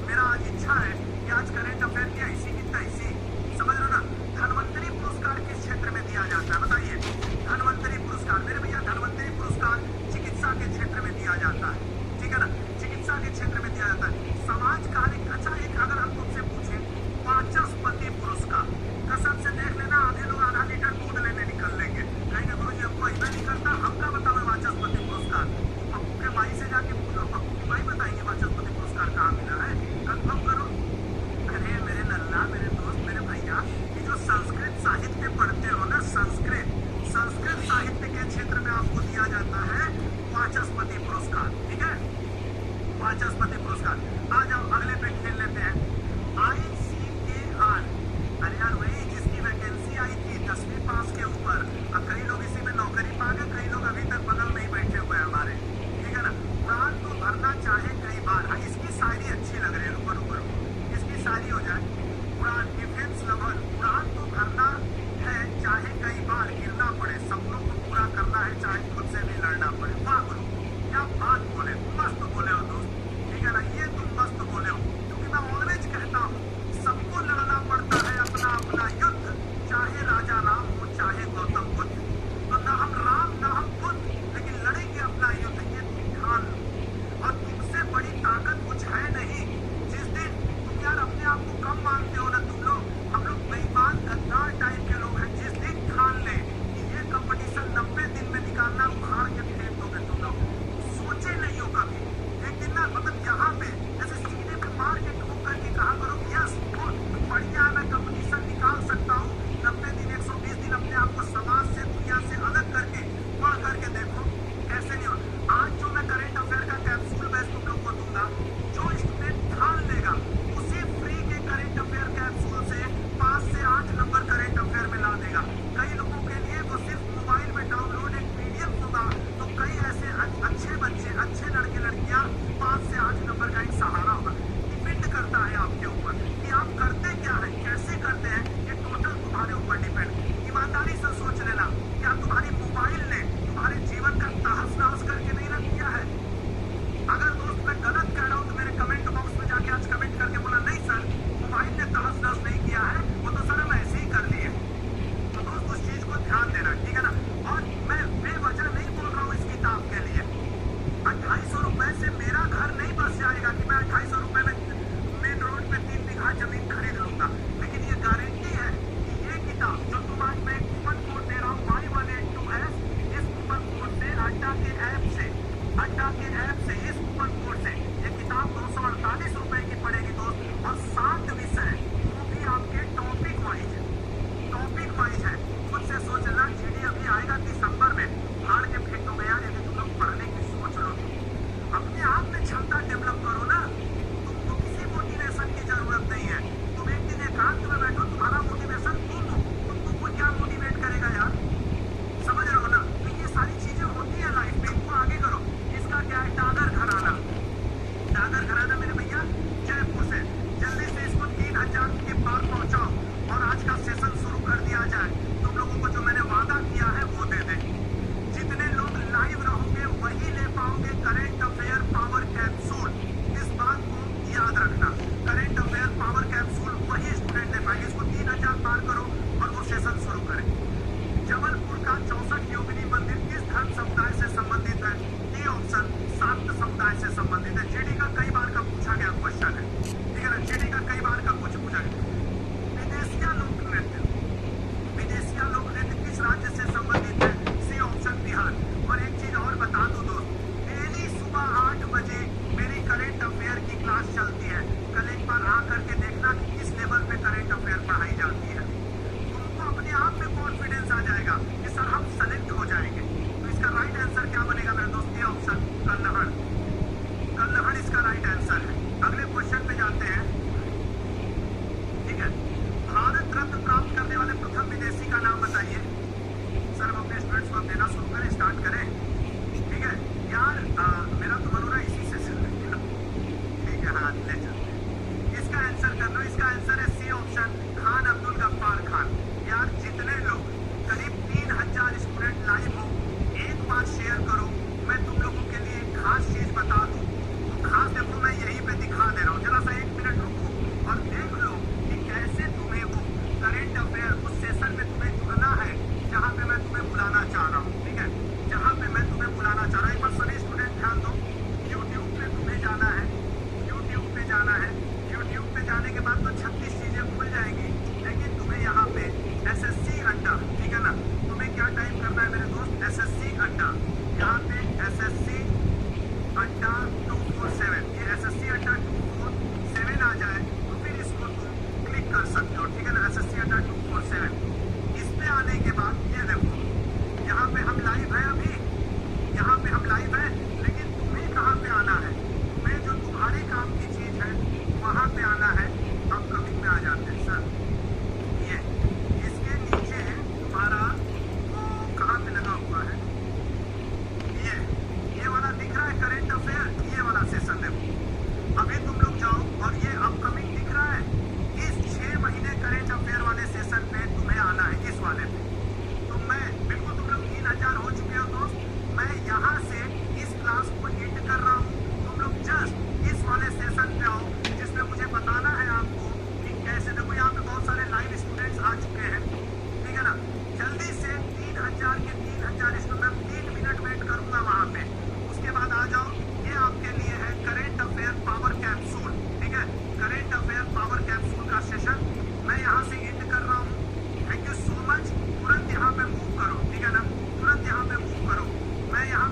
मेरा आज इच्छा है कि आज करेंट अफेयर की ऐसी की तैसी, समझ लो ना। धन्वंतरी पुरस्कार किस क्षेत्र में दिया जाता है बताइए? धन्वंतरी पुरस्कार मेरे भैया, धन्वंतरी पुरस्कार चिकित्सा के क्षेत्र में दिया जाता है, ठीक है ना, चिकित्सा के क्षेत्र में दिया जाता है। समाज कार्य, अच्छा एक अगर हम तुमसे पूछे वाचस्पति पुरस्कार, कसम से देख लेना, आधे लोग आधा लीटर दूध लेने निकल लेंगे, कहेंगे गुरु जी हमको ऐसा नहीं करता, हमका बताओ वाचस्पति पुरस्कार। पप्पू के भाई से जाके पूछो, पप्पू की भाई बताइए वाचस्पति पुरस्कार कहाँ मिला है, कंफर्म करो। अरे मेरे लल्ला, मेरे दोस्त, मेरे भैया, ये जो संस्कृत साहित्य पढ़ते हो ना, संस्कृत साहित्य के क्षेत्र में आपको दिया जाता है वाचस्पति पुरस्कार, ठीक है, वाचस्पति पुरस्कार। आ जाओ अगले पे खेल लेते हैं। ICAR, अरे यार वही जिसकी वैकेंसी आई थी 10वीं पास के ऊपर, अब कई लोग इसी में नौकरी पा गए, कई लोग अभी तक बगल में ही बैठे हुए हैं हमारे, ठीक है ना। उड़ान तो भरना चाहे कई बार, हाँ इसकी शायरी अच्छी लग रही है, रुको रुको रुको, इसकी शायरी हो जाए। उड़ान डिफेंस लवर, उड़ान तो भरना है चाहे कई बार गिरना पड़े, सपनों को पूरा करना है चाहे खुद से भी लड़ना पड़े। वाह गुरु, क्या बात बोले, मस्त बोले हो दोस्त, ठीक है ना, ये तुम मस्त बोले हो, क्योंकि मैं ऑलवेज कहता हूँ सबको लड़ना पड़ता है अपना अपना युद्ध, चाहे राजा राम हो चाहे गौतम बुद्ध। तो ना हम राम ना हम बुद्ध, लेकिन लड़ेंगे अपना युद्ध, ये तुम ठान लो। और तुमसे बड़ी ताकत कुछ है नहीं। जिस दिन तुम यार अपने आप को कम मानते हो ना तुम लोग, हम लोग बेईमान गद्दार टाइप के लोग हैं, जिस दिन ठान ले कि ये कंपटीशन 90 दिन में निकालना, उखाड़ के फेंक दोगे तुम लोग, सोचे नहीं हो कभी। एक दिन ना मतलब यहाँ पे जैसे सीने पे मार के ठोक करके कहा करो यस बढ़िया, मैं कंपटीशन निकाल सकता हूँ, 90 दिन 120 दिन अपने आप को समाज से, दुनिया से अलग करके पढ़ करके देखो कैसे नहीं हो। आज जो मैं करेंट अफेयर का कैप्सूल बैच तुम लोग को दूंगा, जो स्टूडेंट ठान लेगा उसी फ्री के करेंट अफेयर कैप्सूल से 5 से 8 नंबर करेंट अफेयर में ला देगा। कई लोगों के लिए वो सिर्फ मोबाइल में डाउनलोड एक PDF होगा, तो कई ऐसे अच्छे बच्चे, अच्छे लड़के लड़कियां 5 से 8 नंबर का एक सहारा होगा। डिपेंड करता है आपके ऊपर कि आप करते क्या है, कैसे करते हैं, ये टोटल तुम्हारे ऊपर डिपेंड। ईमानदारी से सोच लेना, क्या तुम्हारी मोबाइल ने तुम्हारे जीवन का तहस नहस करके नहीं रख दिया है? अगर दोस्त मैं गलत कह रहा हूँ तो मेरे कमेंट बॉक्स में जाके आज कमेंट करके बोला नहीं सर मोबाइल ने तहस नहस नहीं किया है, वो तो सर हम ऐसे ही कर लिए। तो दोस्त उस चीज को ध्यान देना, ठीक है ना। और मैं बेवजह नहीं बोल रहा हूँ इस किताब के लिए, 2800 रुपए से मेरा घर नहीं बस जाएगा कि मैं 2800 रुपए में मेन रोड पे 3 बीघा जमीन खरीद लूंगा, लेकिन ये गारंटी है कि ये किताब जो तुम आज मैं कूपन कोड दे रहा हूँ Y182S, इस कूपन कोड से अड्डा के ऐप से, इस कूपन कोड से शाक्त समुदाय से संबंधित है। जेडी का कई बार का पूछा गया क्वेश्चन है, ठीक है ना, जेडी का कई बार का कुछ पूछा गया। विदेशिया लोक नृत्य किस राज्य से संबंधित है? C option Bihar. और एक चीज और बता दूं दोस्त, डेली सुबह 8 बजे मेरी करंट अफेयर की क्लास चलती है। कल एक बार आकर के देखना कि किस लेवल पे करंट अफेयर पढ़ाई जाती है। तुमको अपने आप में कॉन्फिडेंस आ जाएगा कि सर हम सेलेक्ट हो जाएंगे। तो इसका राइट आंसर क्या बनेगा मेरे दोस्त? ये ऑप्शन कल्लहड़। कल्लहड़ इसका राइट आंसर है। अगले क्वेश्चन पे जाते हैं, ठीक है। भारत रत्न प्राप्त करने वाले प्रथम विदेशी का नाम बताइए। सर हम अपने स्टूडेंट्स को देना शुरू करें, स्टार्ट करें, ठीक है यार। मेरा तो मन हो रहा है इसी से शुरू किया, ठीक है। हाँ ले चलते हैं, इसका आंसर कर लो। इसका आंसर है सी ऑप्शन, खान अब्दुल गफ्फार खान। यार जितने लोग, करीब 3000 स्टूडेंट लाइव हो, एक बार शेयर करो। मैं तुम लोगों के लिए एक खास चीज बता दूं, तो खास देखो मैं यहीं पे दिखा दे रहा हूँ। जरा सा 1 मिनट रुको और देख लो कि कैसे तुम्हें वो करंट अफेयर उस सेशन में तुम्हें जुड़ना है जहाँ पे मैं तुम्हें बुलाना चाह रहा हूँ, ठीक है, जहाँ पे मैं तुम्हें बुलाना चाह रहा हूँ। एक बार सभी स्टूडेंट ध्यान दो, यूट्यूब पे तुम्हें जाना है, यूट्यूब पे जाना है। यूट्यूब पे जाने के बाद तो 36 चीजें खुल जाएंगी, लेकिन तुम्हें यहाँ पे SSC अड्डा, ठीक है ना, तुम्हें क्या टाइप करना है मेरे दोस्त? SSC अड्डा। यहाँ पे SSC अड्डा 247, ये SSC अड्डा 247 आ जाए तो फिर इसको तुम क्लिक कर सकते हो, ठीक है ना। SSC अड्डा 247, इस पे आने के बाद ये देखो, यहाँ पे हम लाइव है अभी, यहाँ पे हम लाइव है, लेकिन तुम्हें कहाँ पे आना है? तुम्हें जो तुम्हारे काम की चीज है वहां पे आना है। हम कमिंग में आ जाते हैं सर। ये इसके नीचे तुम्हारा वो कहाँ पे लगा हुआ है? ये वाला दिख रहा है करंट अफेयर, ये वाला सेशन देखो। अभी तुम लोग जाओ और ये अपकमिंग दिख रहा है, इस 6 महीने करंट अफेयर वाले सेशन पे तुम्हें आना है, इस वाले पे। तो मैं बिल्कुल, तुम लोग 3000 हो चुके हो दोस्त, मैं यहाँ से इस क्लास को एंड कर रहा हूँ। तुम लोग जस्ट इस वाले सेशन पे आओ जिसमें मुझे बताना है आपको कि कैसे। देखो यहाँ पे बहुत सारे लाइव स्टूडेंट्स आ चुके हैं, ठीक है ना। जल्दी से 3000 के 3000 स्टूडेंट, 3 मिनट वेट करूंगा वहां पे, उसके बाद आ जाओ। ये आपके लिए है करंट अफेयर पावर कैप्सूल, ठीक है, करंट अफेयर पावर कैप्सूल का सेशन मैं यहाँ से एंड कर रहा हूँ। Thank you so much. तुरंत यहाँ पे मूव करो, ठीक है ना, तुरंत यहाँ पे मूव करो। मैं यहाँ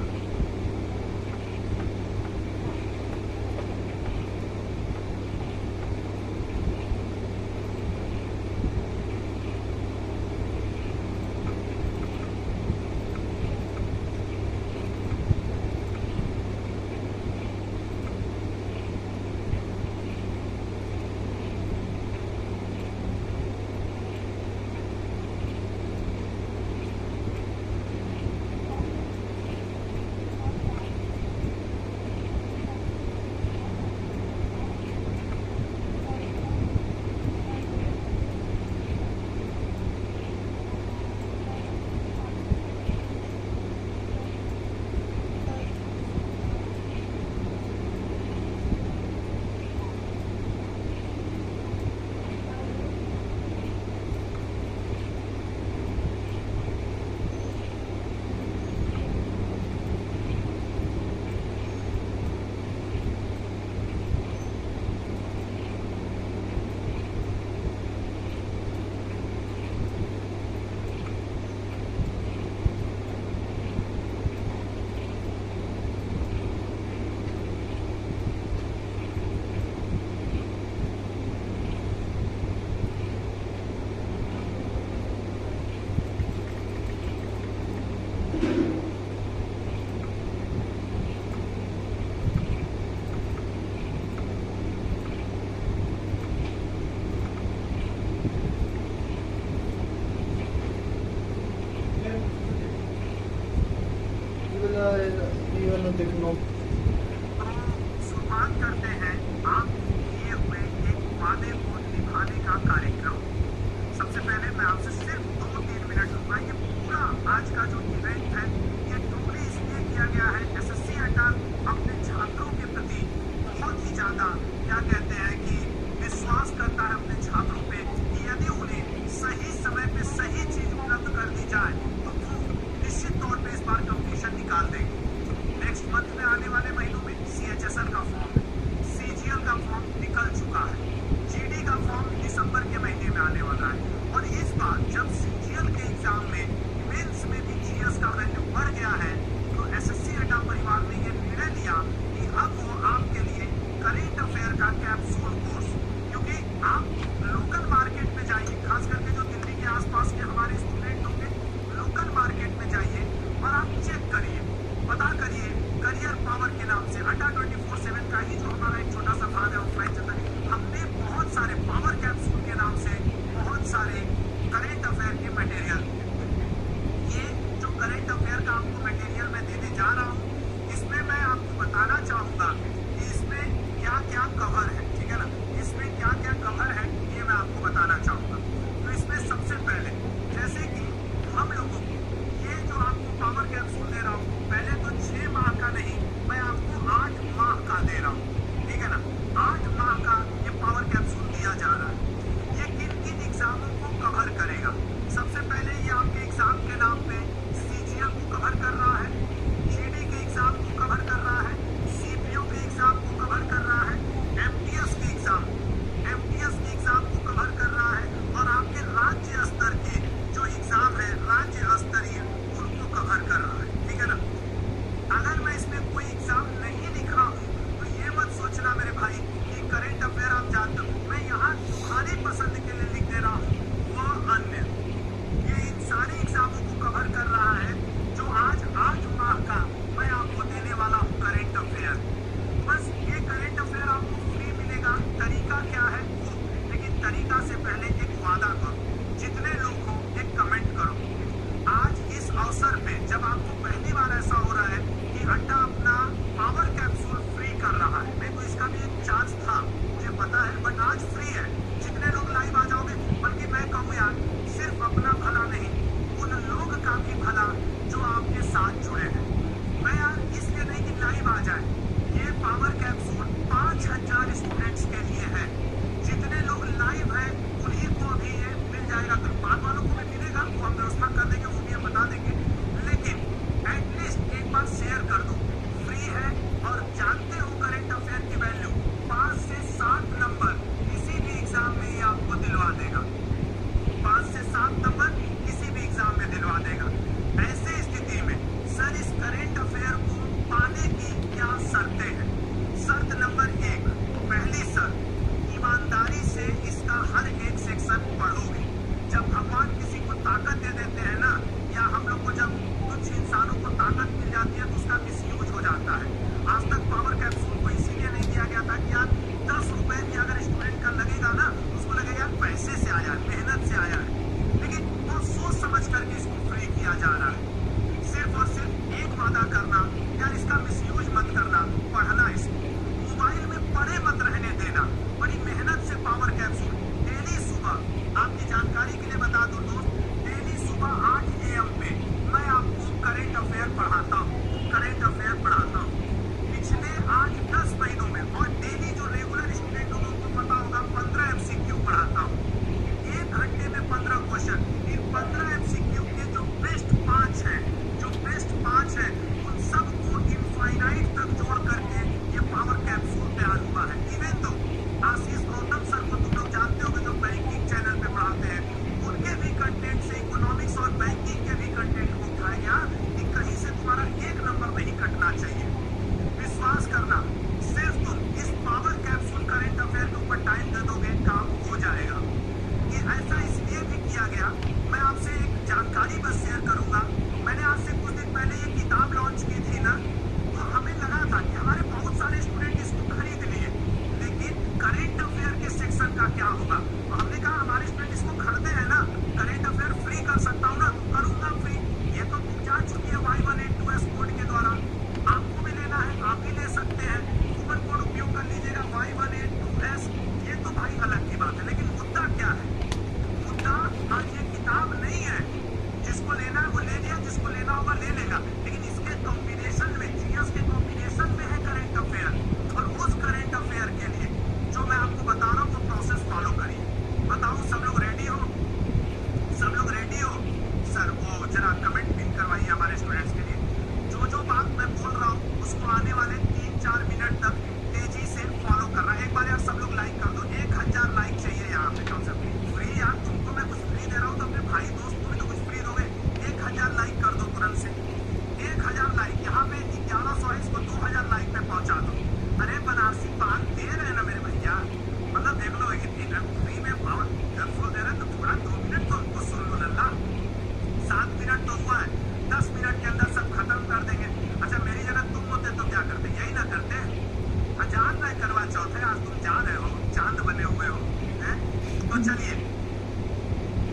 शुरुआत करते हैं आपको किए हुए एक वादे को निभाने का कार्यक्रम। सबसे पहले मैं आपसे सिर्फ 2-3 मिनट लूंगा। ये पूरा आज का जो इवेंट है ये ट्रूली इसलिए किया गया है, SSC अड्डा अपने छात्रों के प्रति बहुत ही ज्यादा क्या कहते हैं कि विश्वास करता है अपने छात्रों पे कि यदि उन्हें सही समय पे सही चीज उपलब्ध कर दी जाए तो वो निश्चित तौर पे इस बार कंपटीशन निकाल देंगे। नेक्स्ट मंथ में आने वाले वाले महीनों में CHSL का फॉर्म, CGL का फॉर्म निकल चुका है, GD का फॉर्म दिसंबर के महीने में आने वाला है। और इस बार जब CGL के एग्जाम में मेंस में भी GS का वैल्यू बढ़ गया है, तो SSC एटा परिवार ने ये निर्णय लिया कि अब वो आपके लिए करेंट अफेयर का कैप्सूल कोर्स, क्योंकि आप लोकल मार्केट में जाइए, खास करके जो दिल्ली के आसपास के हमारे स्टूडेंट होंगे, लोकल मार्केट में जाइए और आप चेक करिए, पता करिए करियर पावर के नाम से अड्डा 24/7 का ही जो हमारा एक छोटा सा भाग है ऑफलाइन चलता है, हमने बहुत सारे पावर कैप्सूल के नाम से बहुत सारे करेंट अफेयर के मटेरियल, ये जो करेंट अफेयर का आपको मटेरियल मैं देने जा रहा हूँ, इसमें मैं आपको बताना चाहूंगा कि इसमें क्या क्या कवर है, ठीक है ना, इसमें क्या क्या कवर है ये मैं आपको बताना चाहूंगा। तो इसमें सबसे पहले जैसे कि हम लोगों को ये जो आपको पावर कैप्सूल दे रहा हूँ, पहले तो 6 माह का नहीं, मैं आपको 8 माह का दे रहा हूँ, ठीक है ना, 8 माह का ये पावर कैप्सूल दिया जा रहा है। ये किन किन एग्जामों को कवर करेगा? सबसे पहले ये आपके एग्जाम के नाम पे CGL को कवर कर रहा है, GD के एग्जाम को कवर कर रहा है, CPO के एग्जाम को कवर कर रहा है, MTS के एग्जाम को कवर कर रहा है, और आपके राज्य स्तर के जो एग्जाम है राज्य स्तरीय उनको कवर कर रहा है, ठीक है ना। अगर मैं इसमें कोई एग्जाम नहीं लिखा हूँ तो ये मत सोचना मेरे भाई कि करेंट अफेयर आप जानते हो, मैं यहाँ तुम्हारी पसंद के लिए लिख दे रहा हूँ, वह अन्य, ये इन सारे एग्जामों को कवर कर रहा है जो आज 8 माह का मैं आपको देने वाला हूँ करेंट अफेयर। बस ये करेंट अफेयर आपको फ्री मिलेगा। तरीका क्या है वो, लेकिन तरीका से पहले एक वादा करो, जितने लोग हो एक कमेंट करो। आज इस अवसर पे जब आपको पहली बार ऐसा हो रहा है कि अड्डा अपना पावर कैप्सूल फ्री कर रहा है, नहीं तो इसका भी एक चांस था मुझे पता है, बट आज फ्री है, जितने लोग लाइव आ जाओगे, बल्कि मैं कहूँ यार सिर्फ अपना भला नहीं, उन लोग का भी भला जो आपके साथ जुड़े हैं। मैं यार इसलिए नहीं कि लाइव आ जाए, ये पावर कैप्सूल 5000 स्टूडेंट्स के लिए है, जितने लोग लाइव हैं उन्हीं को भी ये मिल जाएगा, तो बाद वालों को भी मिलेगा, वो हम व्यवस्था कर देंगे, वो भी हम बता देंगे, लेकिन एटलीस्ट एक बार शेयर कर दो, फ्री है। और जानते हो करेंट अफेयर की वैल्यू 5 से 7 नंबर किसी भी एग्जाम में ये आपको दिलवा देगा, 5 से 7 नंबर किसी भी एग्जाम में दिलवा देगा। ऐसे स्थिति में सर इस करेंट अफेयर को पाने की क्या शर्तें हैं? शर्त नंबर 1, पहली शर्त, ईमानदारी से इसका हर एक सेक्शन पढ़ोगे। जब भगवान किसी को ताकत दे देते हैं ना, या हम लोग को जब कुछ इंसानों को ताकत मिल जाती है तो उसका मिसयूज हो जाता है। आज तक पावर कैप्सूल को इसीलिए नहीं दिया गया था कि यार 10 रुपए भी अगर स्टूडेंट का लगेगा ना, उसको लगेगा यार पैसे से आया है, मेहनत से आया है, लेकिन वो सोच समझ करके इसको फ्री किया जा रहा है। सिर्फ और सिर्फ एक वादा करना, यार इसका मिसयूज मत करना, पढ़ना, इसको मोबाइल में पढ़े मत रहने देना। बड़ी मेहनत से पावर कैप्सूल डेली सुबह, आपकी जानकारी के लिए बता दूं दोस्त, डेली सुबह 8 AM पे मैं आपको करेंट अफेयर पढ़ाता हूँ, करेंट अफेयर पढ़ाता हूँ पिछले आज 10 महीनों में, और डेली जो रेगुलर स्टूडेंट होगा उनको पता होगा 15 MCQ पढ़ाता हूँ, 1 घंटे में 15 क्वेश्चन। इन 15 MCQ के जो बेस्ट 5 हैं, उन सबको इनफाइनाइट तक जोड़ करके ये पावर कैप्सूल तैयार हुआ है। इवन तो आशीष गौतम सर को तुम लोग जानते होगे जो बैंकिंग चैनल पे पढ़ाते हैं, उनके भी कंटेंट से इकोनॉमिक्स और बैंकिंग के भी कंटेंट को उठाया गया कि कहीं से तुम्हारा 1 नंबर नहीं कटना चाहिए।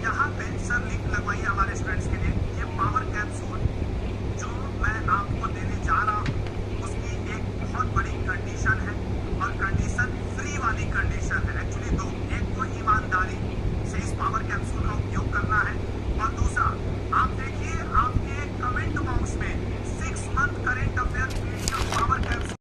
यहाँ पे सर लिंक लगवाइए हमारे स्टूडेंट्स के लिए। ये पावर कैप्सूल जो मैं आपको देने जा रहा हूँ उसकी एक बहुत बड़ी कंडीशन है, और कंडीशन फ्री वाली कंडीशन है, एक्चुअली दो।